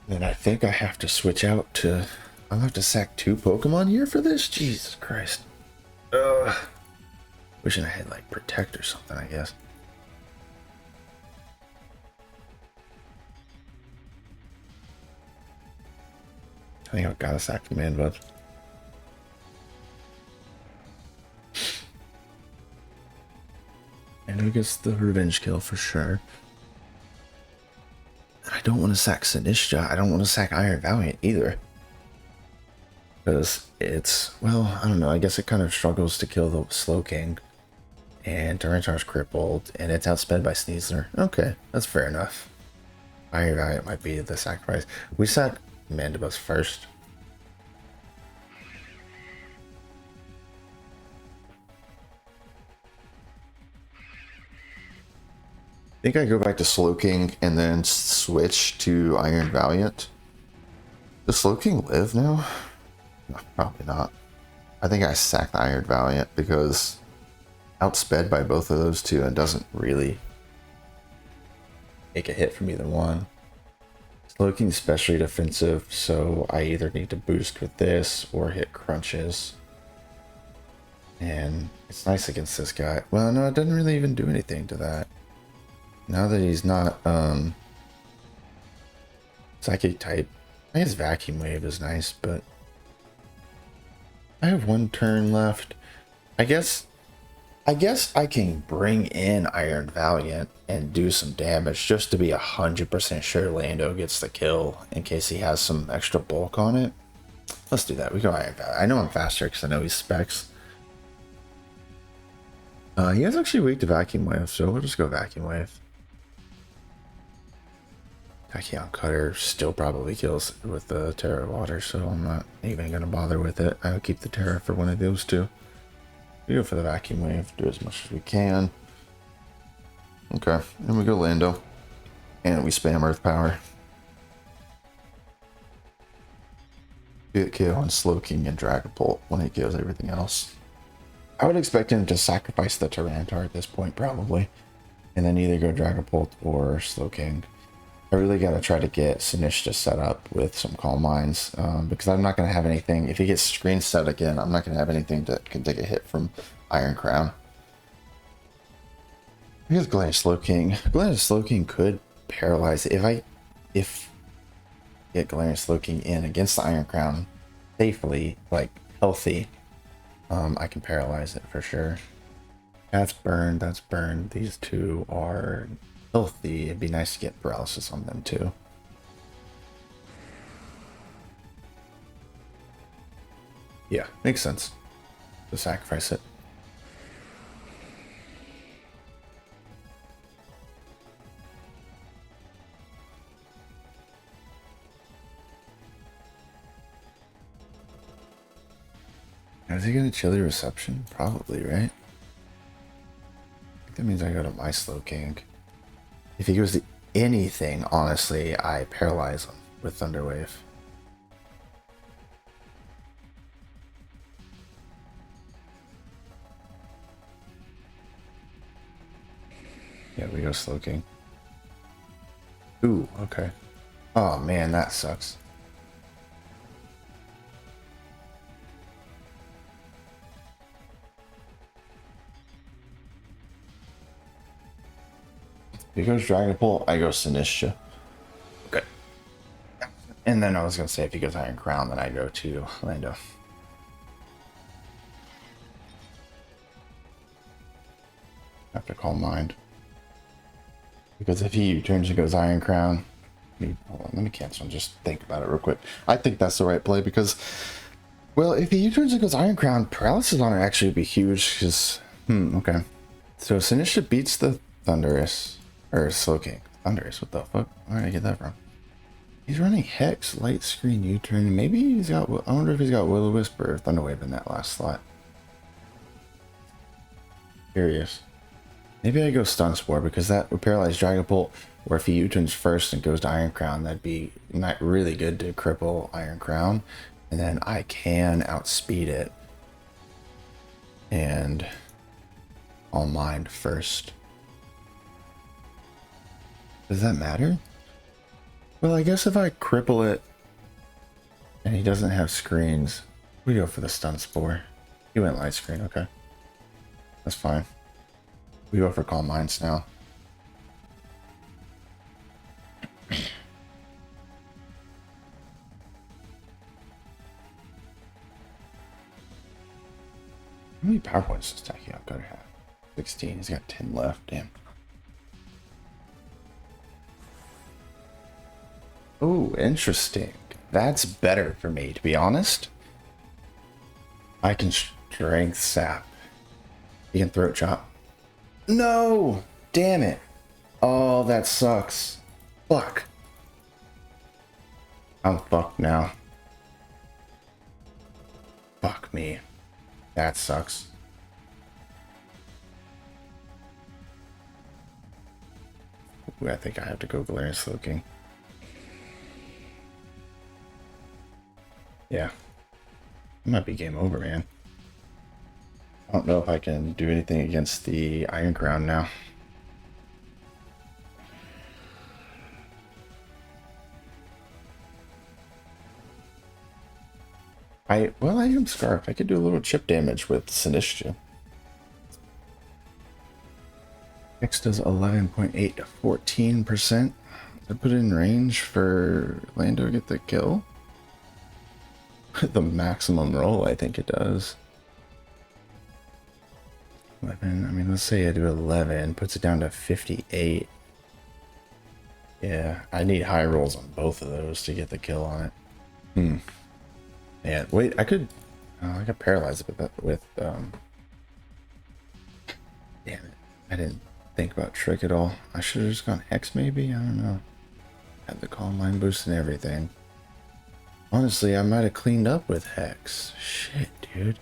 Then I think I have to switch out to... I'm gonna have to sack 2 Pokemon here for this? Jesus Christ. Ugh. Wishing I had, like, Protect or something, I guess. I think I've gotta sack the Man Bud. And who gets the revenge kill for sure. I don't want to sack Sinistcha. I don't want to sack Iron Valiant either. Because it's, well, I don't know. I guess it kind of struggles to kill the Slow King. And Tyranitar's crippled. And it's outsped by Sneasler. Okay, that's fair enough. Iron Valiant might be the sacrifice. We sack Mandibus first. I think I go back to Slowking and then switch to Iron Valiant. Does Slowking live now? No, probably not. I think I sack the Iron Valiant because outsped by both of those two and doesn't really take a hit from either one. Slowking's especially defensive, so I either need to boost with this or hit crunches. And it's nice against this guy. Well, no, it doesn't really even do anything to that. Now that he's not Psychic type, I guess Vacuum Wave is nice, but I have 1 turn left. I guess I can bring in Iron Valiant and do some damage just to be 100% sure Lando gets the kill in case he has some extra bulk on it. Let's do that. We go Iron Valiant. I know I'm faster because I know he's specs. He has actually weak to Vacuum Wave, so we'll just go Vacuum Wave. Tachyon Cutter still probably kills with the Terra Water, so I'm not even going to bother with it. I'll keep the Terra for one of those two. We go for the Vacuum Wave, do as much as we can. Okay, and we go Lando. And we spam Earth Power. Get KO on Slowking and Dragapult when he kills everything else. I would expect him to sacrifice the Tyranitar at this point, probably. And then either go Dragapult or Slowking. I really got to try to get Sinistcha set up with some Calm Minds, because I'm not going to have anything. If he gets screen set again, I'm not going to have anything that can take a hit from Iron Crown. I guess Galarian Slowking. Galarian Slowking could paralyze it. If get Galarian Slowking in against the Iron Crown safely, like healthy, I can paralyze it for sure. That's burned. That's burned. These two are healthy. It'd be nice to get paralysis on them too. Yeah, makes sense to sacrifice it. Is he gonna chilly reception? Probably, right? I think that means I go to my Slowking. If he goes to anything, honestly, I paralyze him with Thunder Wave. Yeah, we go Slowking. Ooh, okay. Oh man, that sucks. If he goes Dragapult, I go Sinistcha. And then I was going to say if he goes Iron Crown, then I go to Lando. I have to call mind. Because if he turns and goes Iron Crown, hold on, let me cancel and just think about it real quick. I think that's the right play because, well, if he turns and goes Iron Crown, paralysis on it actually would be huge. Because, okay. So Sinistra beats the Thunderous, or Slowking. Thunderous, what the fuck? Where did I get that from? He's running Hex, Light Screen, U-Turn. Maybe he's got, I wonder if he's got Will-O-Wisp or Thunderwave in that last slot. Curious. Maybe I go Stun Spore because that would paralyze Dragapult, or if he U-turns first and goes to Iron Crown, that'd be not really good to cripple Iron Crown. And then I can outspeed it. And I'll mind first. Does that matter? Well, I guess if I cripple it and he doesn't have screens, we go for the Stun Spore. He went Light Screen, okay. That's fine. We go for Calm Minds now. How many power points does Tachyon gotta have? 16. He's got 10 left. Damn. Oh, interesting. That's better for me, to be honest. I can Strength Sap. He can Throat Chop. No! Damn it. Oh, that sucks. Fuck. I'm fucked now. Fuck me. That sucks. Ooh, I think I have to go Galarian Slowking. Yeah. It might be game over, man. I don't know if I can do anything against the Iron Crown now. Well, I am Scarf. I could do a little chip damage with Sinistra. X does 11.8 to 14%. I put it in range for Lando to get the kill. The maximum roll, I think it does. 11, I mean, let's say I do 11, puts it down to 58. Yeah, I need high rolls on both of those to get the kill on it. Yeah, wait, I could paralyze it with damn it. I didn't think about Trick at all. I should have just gone Hex maybe, I don't know. Had the Calm Mind boost and everything. Honestly, I might have cleaned up with Hex. Shit, dude.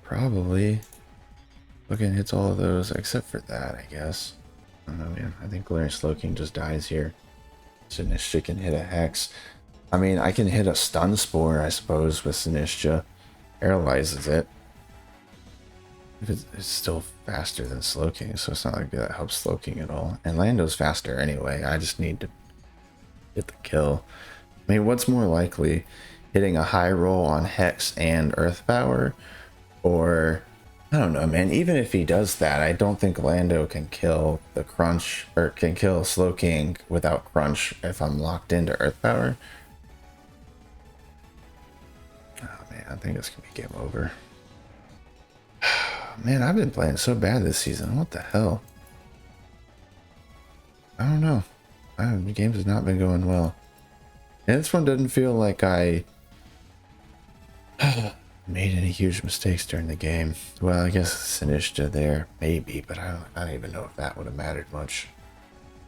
Probably. Looking hits all of those, except for that, I guess. I don't know, man. I think Galarian Slowking just dies here. Sinistra can hit a Hex. I mean, I can hit a Stun Spore, I suppose, with Sinistra. Paralyzes it. It's still faster than Slowking, so it's not like that helps Slowking at all. And Lando's faster anyway. I just need to get the kill. I mean, what's more likely? Hitting a high roll on Hex and Earth Power? Or, I don't know, man. Even if he does that, I don't think Lando can kill the Crunch, or can kill Slowking without Crunch if I'm locked into Earth Power. Oh, man, I think it's going to be game over. Man, I've been playing so bad this season. What the hell? I don't know. The games have not been going well. And this one doesn't feel like I made any huge mistakes during the game. Well, I guess Sinistra there, maybe, but I don't even know if that would have mattered much.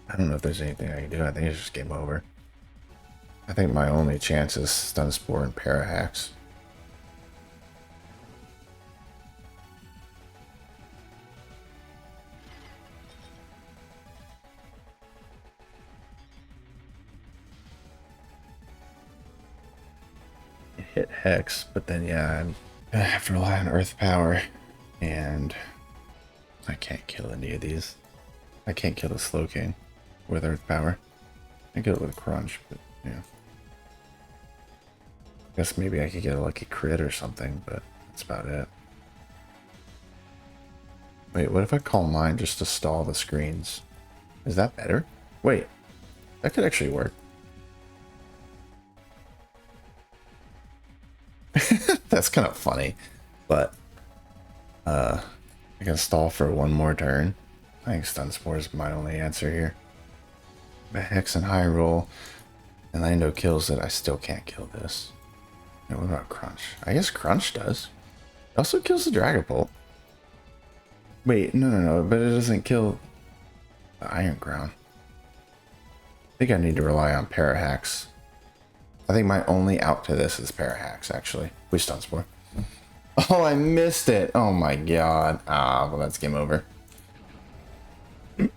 I don't know if there's anything I can do. I think it's just game over. I think my only chance is Stun Spore and Parahax. Hit Hex, but then yeah, I'm gonna have to rely on Earth Power, and I can't kill any of these. I can't kill the Slowking with Earth Power. I get it with Crunch, but yeah. Guess maybe I could get a lucky crit or something, but that's about it. Wait, what if I call mine just to stall the screens? Is that better? Wait, that could actually work. That's kind of funny, but I can stall for one more turn. I think Stun Spore is my only answer here. But Hex and High Roll, and Lando kills it. I still can't kill this. What about Crunch? I guess Crunch does. It also kills the Dragapult. Wait, no, but it doesn't kill the Iron Crown. I think I need to rely on Parahax. I think my only out to this is Parahax, actually. We Stun Spore. Oh, I missed it. Oh my god. Ah, well, that's game over. I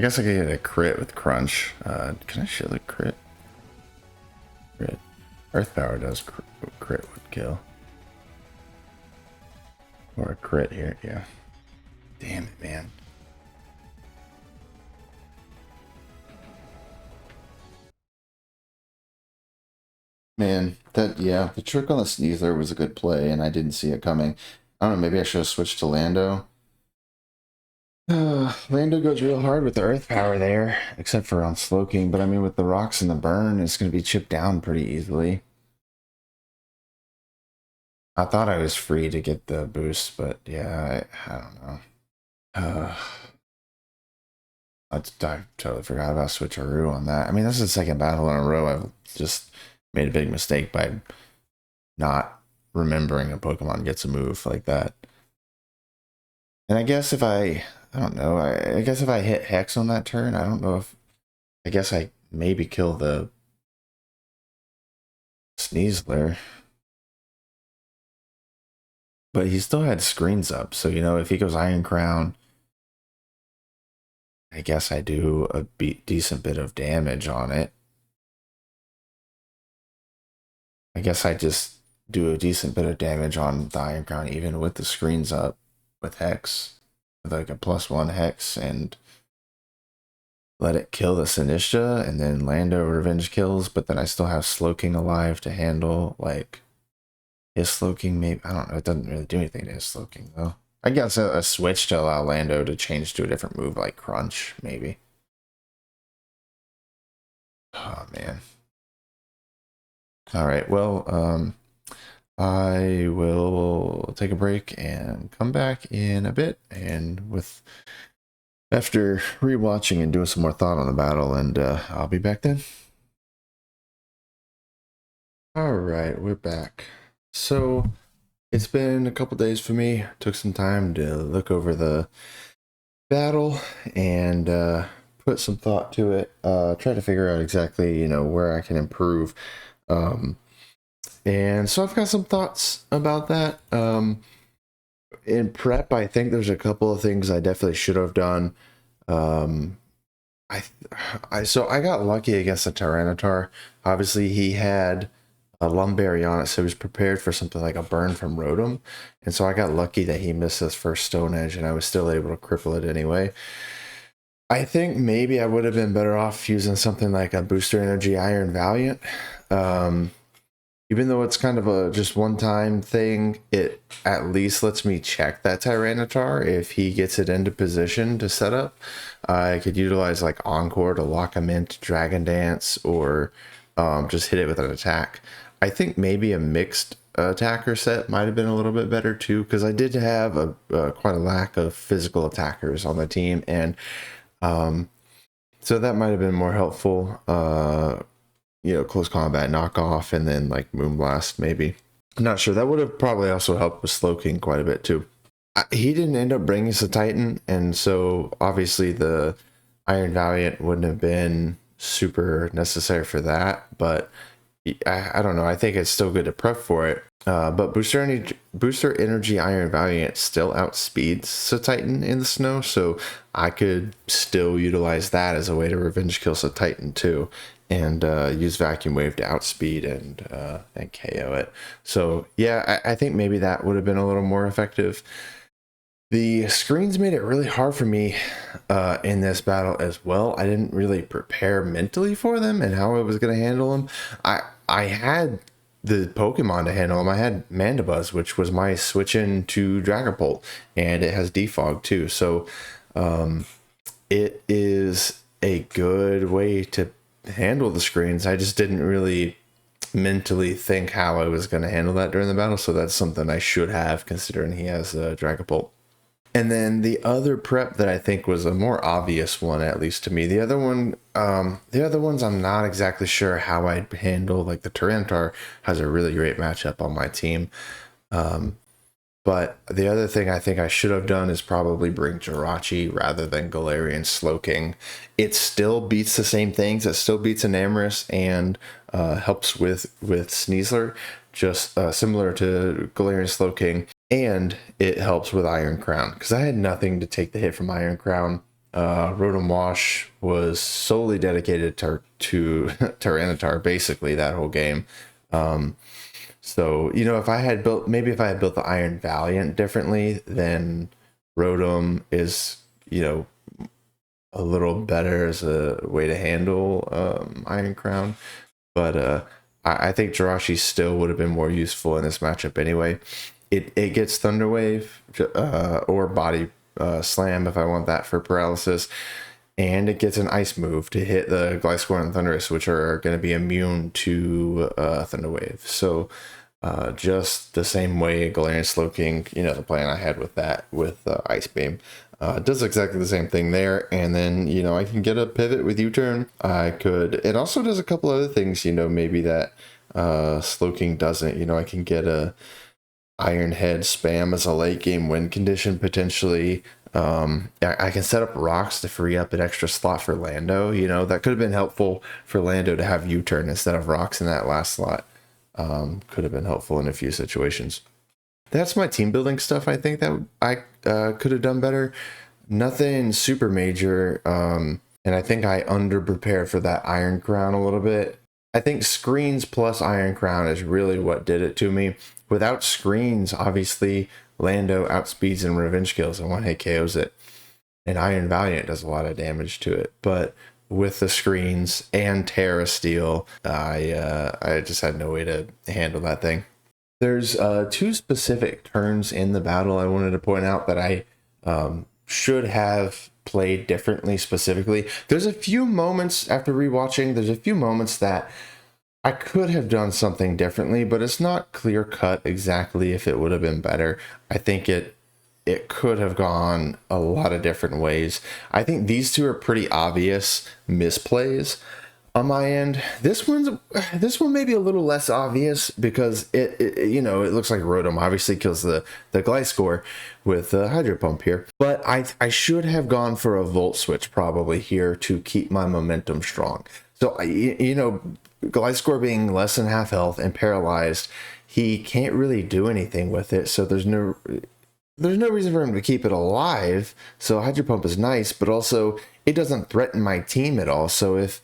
guess I could get a crit with Crunch. Can I show the crit? Crit. Earth Power does crit would kill. Or a crit here, yeah. Damn it, man. Man, yeah, the trick on the Sneasler was a good play, and I didn't see it coming. I don't know, maybe I should have switched to Lando. Lando goes real hard with the Earth Power there, except for on Slowking, but I mean, with the rocks and the burn, it's going to be chipped down pretty easily. I thought I was free to get the boost, but yeah, I don't know. I totally forgot about Switcheroo on that. I mean, this is the second battle in a row. I've just made a big mistake by not remembering a Pokemon gets a move like that. And I guess if I don't know, I guess if I hit Hex on that turn, I don't know if, I guess I maybe kill the Sneasler. But he still had screens up, so, you know, if he goes Iron Crown, I guess I do a decent bit of damage on it. I guess I just do a decent bit of damage on the Iron Crown, even with the screens up with Hex, with like a +1 Hex, and let it kill the Sinistcha, and then Lando revenge kills, but then I still have Slowking alive to handle, like, his Slowking, maybe, I don't know, it doesn't really do anything to his Slowking, though. I guess a switch to allow Lando to change to a different move, like Crunch, maybe. Oh, man. All right, well, I will take a break and come back in a bit, and after rewatching and doing some more thought on the battle, and I'll be back then. All right, we're back. So it's been a couple days for me. Took some time to look over the battle and put some thought to it. Try to figure out exactly, you know, where I can improve. And so I've got some thoughts about that. In prep, I think there's a couple of things I definitely should have done. So I got lucky against the Tyranitar. Obviously, he had a Lumberry on it, so he was prepared for something like a burn from Rotom. And so I got lucky that he missed his first Stone Edge, and I was still able to cripple it anyway. I think maybe I would have been better off using something like a Booster Energy Iron Valiant. Even though it's kind of a just one-time thing, it at least lets me check that Tyranitar if he gets it into position to set up. I could utilize like Encore to lock him into Dragon Dance, or just hit it with an attack. I think maybe a mixed attacker set might have been a little bit better too, because I did have quite a lack of physical attackers on the team, and so that might have been more helpful. You know, close combat knockoff, and then like Moonblast maybe. I'm not sure. That would have probably also helped with Slowking quite a bit too. He didn't end up bringing us a Titan, and so obviously the Iron Valiant wouldn't have been super necessary for that, but I don't know. I think it's still good to prep for it. But Booster Energy Iron Valiant still outspeeds the Titan in the snow, so I could still utilize that as a way to revenge kill the Titan too, and use Vacuum Wave to outspeed and KO it. So yeah, I think maybe that would have been a little more effective. The screens made it really hard for me in this battle as well. I didn't really prepare mentally for them and how I was going to handle them. I had the Pokemon to handle them. I had Mandibuzz, which was my switch in to Dragapult, and it has Defog too. So it is a good way to handle the screens. I just didn't really mentally think how I was going to handle that during the battle, so that's something I should have, considering he has a Dragapult. And then the other prep that I think was a more obvious one, at least to me. The other ones I'm not exactly sure how I'd handle. Like the Tyranitar has a really great matchup on my team. But the other thing I think I should have done is probably bring Jirachi rather than Galarian Slowking. It still beats the same things. It still beats Enamorus and helps with Sneasler, just similar to Galarian Slowking. And it helps with Iron Crown, because I had nothing to take the hit from Iron Crown. Rotom Wash was solely dedicated to Tyranitar, basically, that whole game. So, you know, if I had built the Iron Valiant differently, then Rotom is, you know, a little better as a way to handle Iron Crown. But I think Jirachi still would have been more useful in this matchup anyway. It gets Thunder Wave or Body Slam if I want that for paralysis. And it gets an Ice move to hit the Gliscor and Thundurus, which are going to be immune to Thunder Wave. So just the same way Galarian Slowking, you know, the plan I had with that, with Ice Beam, does exactly the same thing there. And then, you know, I can get a pivot with U-Turn. I could, it also does a couple other things, you know, maybe that Slowking doesn't. You know, I can get a Iron Head spam as a late game win condition potentially. I can set up rocks to free up an extra slot for Lando. You know, that could have been helpful for Lando to have U-Turn instead of rocks in that last slot. Could have been helpful in a few situations. That's my team building stuff. I think that I could have done better. Nothing super major. And I think I underprepared for that Iron Crown a little bit. I think screens plus Iron Crown is really what did it to me. Without screens, obviously, Lando outspeeds and revenge kills and one hit KOs it. And Iron Valiant does a lot of damage to it. But with the screens and Terra Steel, I just had no way to handle that thing. There's two specific turns in the battle I wanted to point out that I should have played differently specifically. There's a few moments after rewatching, there's a few moments that I could have done something differently, but it's not clear cut exactly if it would have been better. I think it could have gone a lot of different ways. I think these two are pretty obvious misplays on my end. This one may be a little less obvious because it you know, it looks like Rotom obviously kills the Gliscor with the Hydro Pump here. But I should have gone for a Volt Switch probably here to keep my momentum strong. So, you know, Gliscor being less than half health and paralyzed, he can't really do anything with it. So there's no reason for him to keep it alive. So Hydro Pump is nice, but also it doesn't threaten my team at all. So if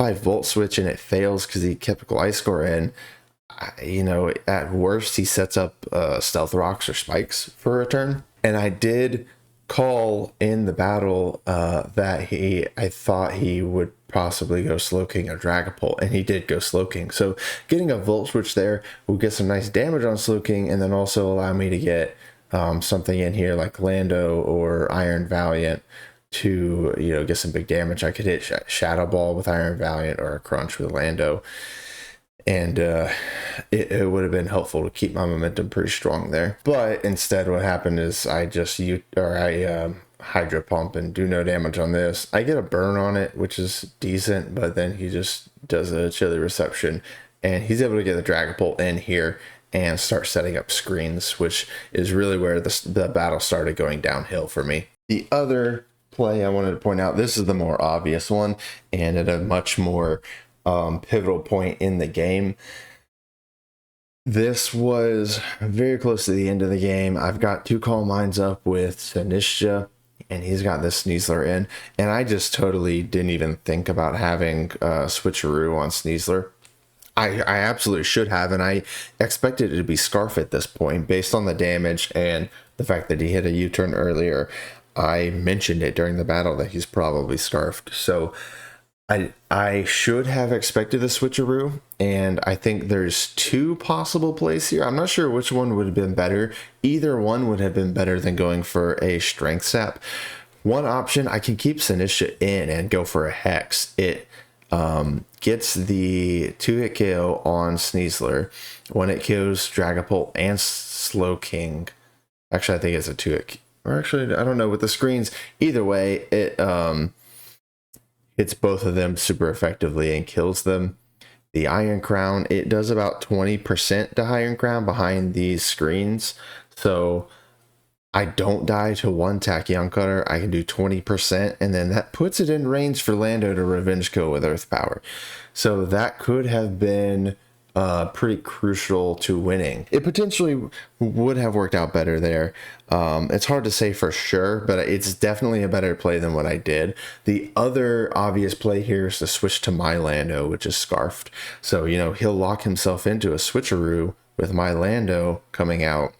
I Volt Switch and it fails because he kept Gliscor in, you know, at worst he sets up Stealth Rocks or Spikes for a turn. And I did call in the battle that I thought he would possibly go Slowking or Dragapult, and he did go Slowking. So getting a Volt Switch there will get some nice damage on Slowking, and then also allow me to get something in here like Lando or Iron Valiant to, you know, get some big damage. I could hit Shadow Ball with Iron Valiant or a Crunch with Lando, and it would have been helpful to keep my momentum pretty strong there. But instead what happened is I Hydro Pump and do no damage on this. I get a burn on it, which is decent, but then he just does a chilly reception, and he's able to get the Dragapult in here and start setting up screens, which is really where the battle started going downhill for me. The other play I wanted to point out, this is the more obvious one, and at a much more pivotal point in the game. This was very close to the end of the game. I've got two Calm Minds up with Sinistcha, and he's got this Sneasler in, and I just totally didn't even think about having Switcheroo on Sneasler. I absolutely should have, and I expected it to be Scarf at this point based on the damage and the fact that he hit a U-turn earlier. I mentioned it during the battle that he's probably Scarfed, so I should have expected the Switcheroo, and I think there's two possible plays here. I'm not sure which one would have been better. Either one would have been better than going for a Strength Sap. One option, I can keep Sinistcha in and go for a Hex. gets the 2-hit KO on Sneasler. When it kills Dragapult and Slow King. Actually, I think it's a 2-hit. Or actually, I don't know. With the screens, either way, it hits both of them super effectively and kills them. The Iron Crown, it does about 20% to Iron Crown behind these screens. So I don't die to 1 Tachyon Cutter. I can do 20%, and then that puts it in range for Lando to revenge kill with Earth Power. So that could have been pretty crucial to winning. It potentially would have worked out better there. It's hard to say for sure, but it's definitely a better play than what I did. The other obvious play here is to switch to my Lando, which is Scarfed. So, you know, he'll lock himself into a switcheroo with my Lando coming out.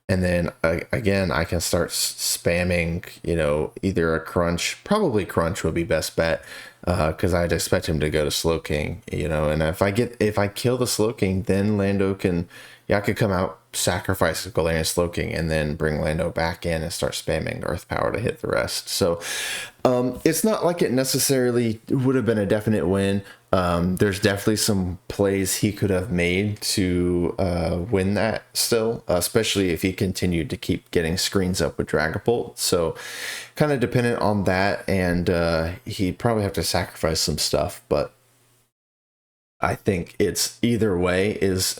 And then again, I can start spamming, you know, either a Crunch, probably Crunch would be best bet, because I'd expect him to go to Slow King, you know. And if I kill the Slow King, then Lando can, yeah, I could come out, sacrifice Galarian Slow King, and then bring Lando back in and start spamming Earth Power to hit the rest. So it's not like it necessarily would have been a definite win. There's definitely some plays he could have made to win that still, especially if he continued to keep getting screens up with Dragapult. So kind of dependent on that, and he'd probably have to sacrifice some stuff, but I think it's either way is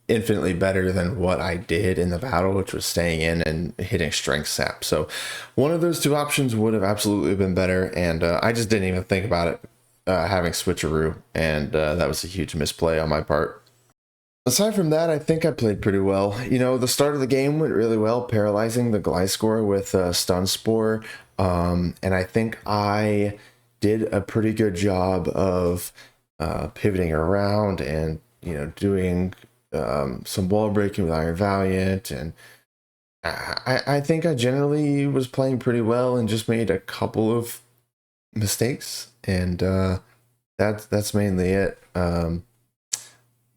infinitely better than what I did in the battle, which was staying in and hitting Strength Sap. So one of those two options would have absolutely been better, and I just didn't even think about it having Switcheroo, and that was a huge misplay on my part. Aside from that, I think I played pretty well. You know, the start of the game went really well, paralyzing the Gliscor with Stun Spore, and I think I did a pretty good job of pivoting around and, you know, doing some wall breaking with Iron Valiant, and I think I generally was playing pretty well and just made a couple of mistakes, and that's mainly it.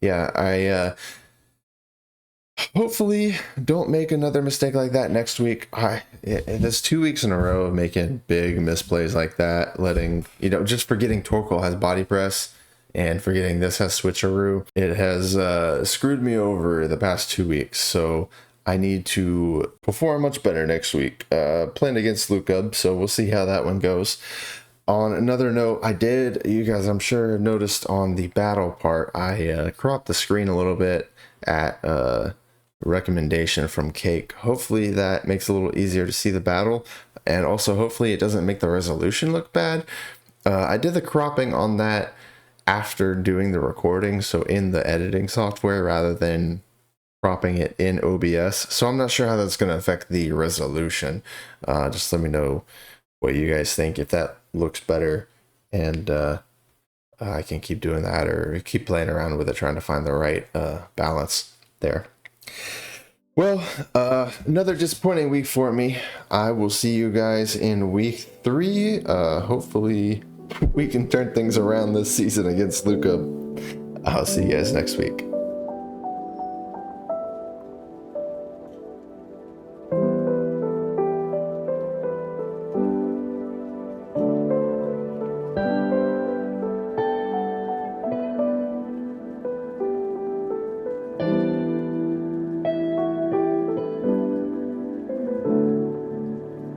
Yeah, I hopefully don't make another mistake like that next week. There's 2 weeks in a row of making big misplays like that, letting, you know, just forgetting Torkoal has Body Press and forgetting this has Switcheroo. It has screwed me over the past 2 weeks, so I need to perform much better next week. Playing against Luca, so we'll see how that one goes. On another note, you guys I'm sure noticed on the battle part, I cropped the screen a little bit at recommendation from Cake. Hopefully that makes it a little easier to see the battle, and also hopefully it doesn't make the resolution look bad. I did the cropping on that after doing the recording, so in the editing software rather than cropping it in OBS. So I'm not sure how that's going to affect the resolution. Just let me know what you guys think, if that looks better, and I can keep doing that or keep playing around with it, trying to find the right balance there. Well, another disappointing week for me. I will see you guys in week 3. Hopefully we can turn things around this season against Luca. I'll see you guys next week.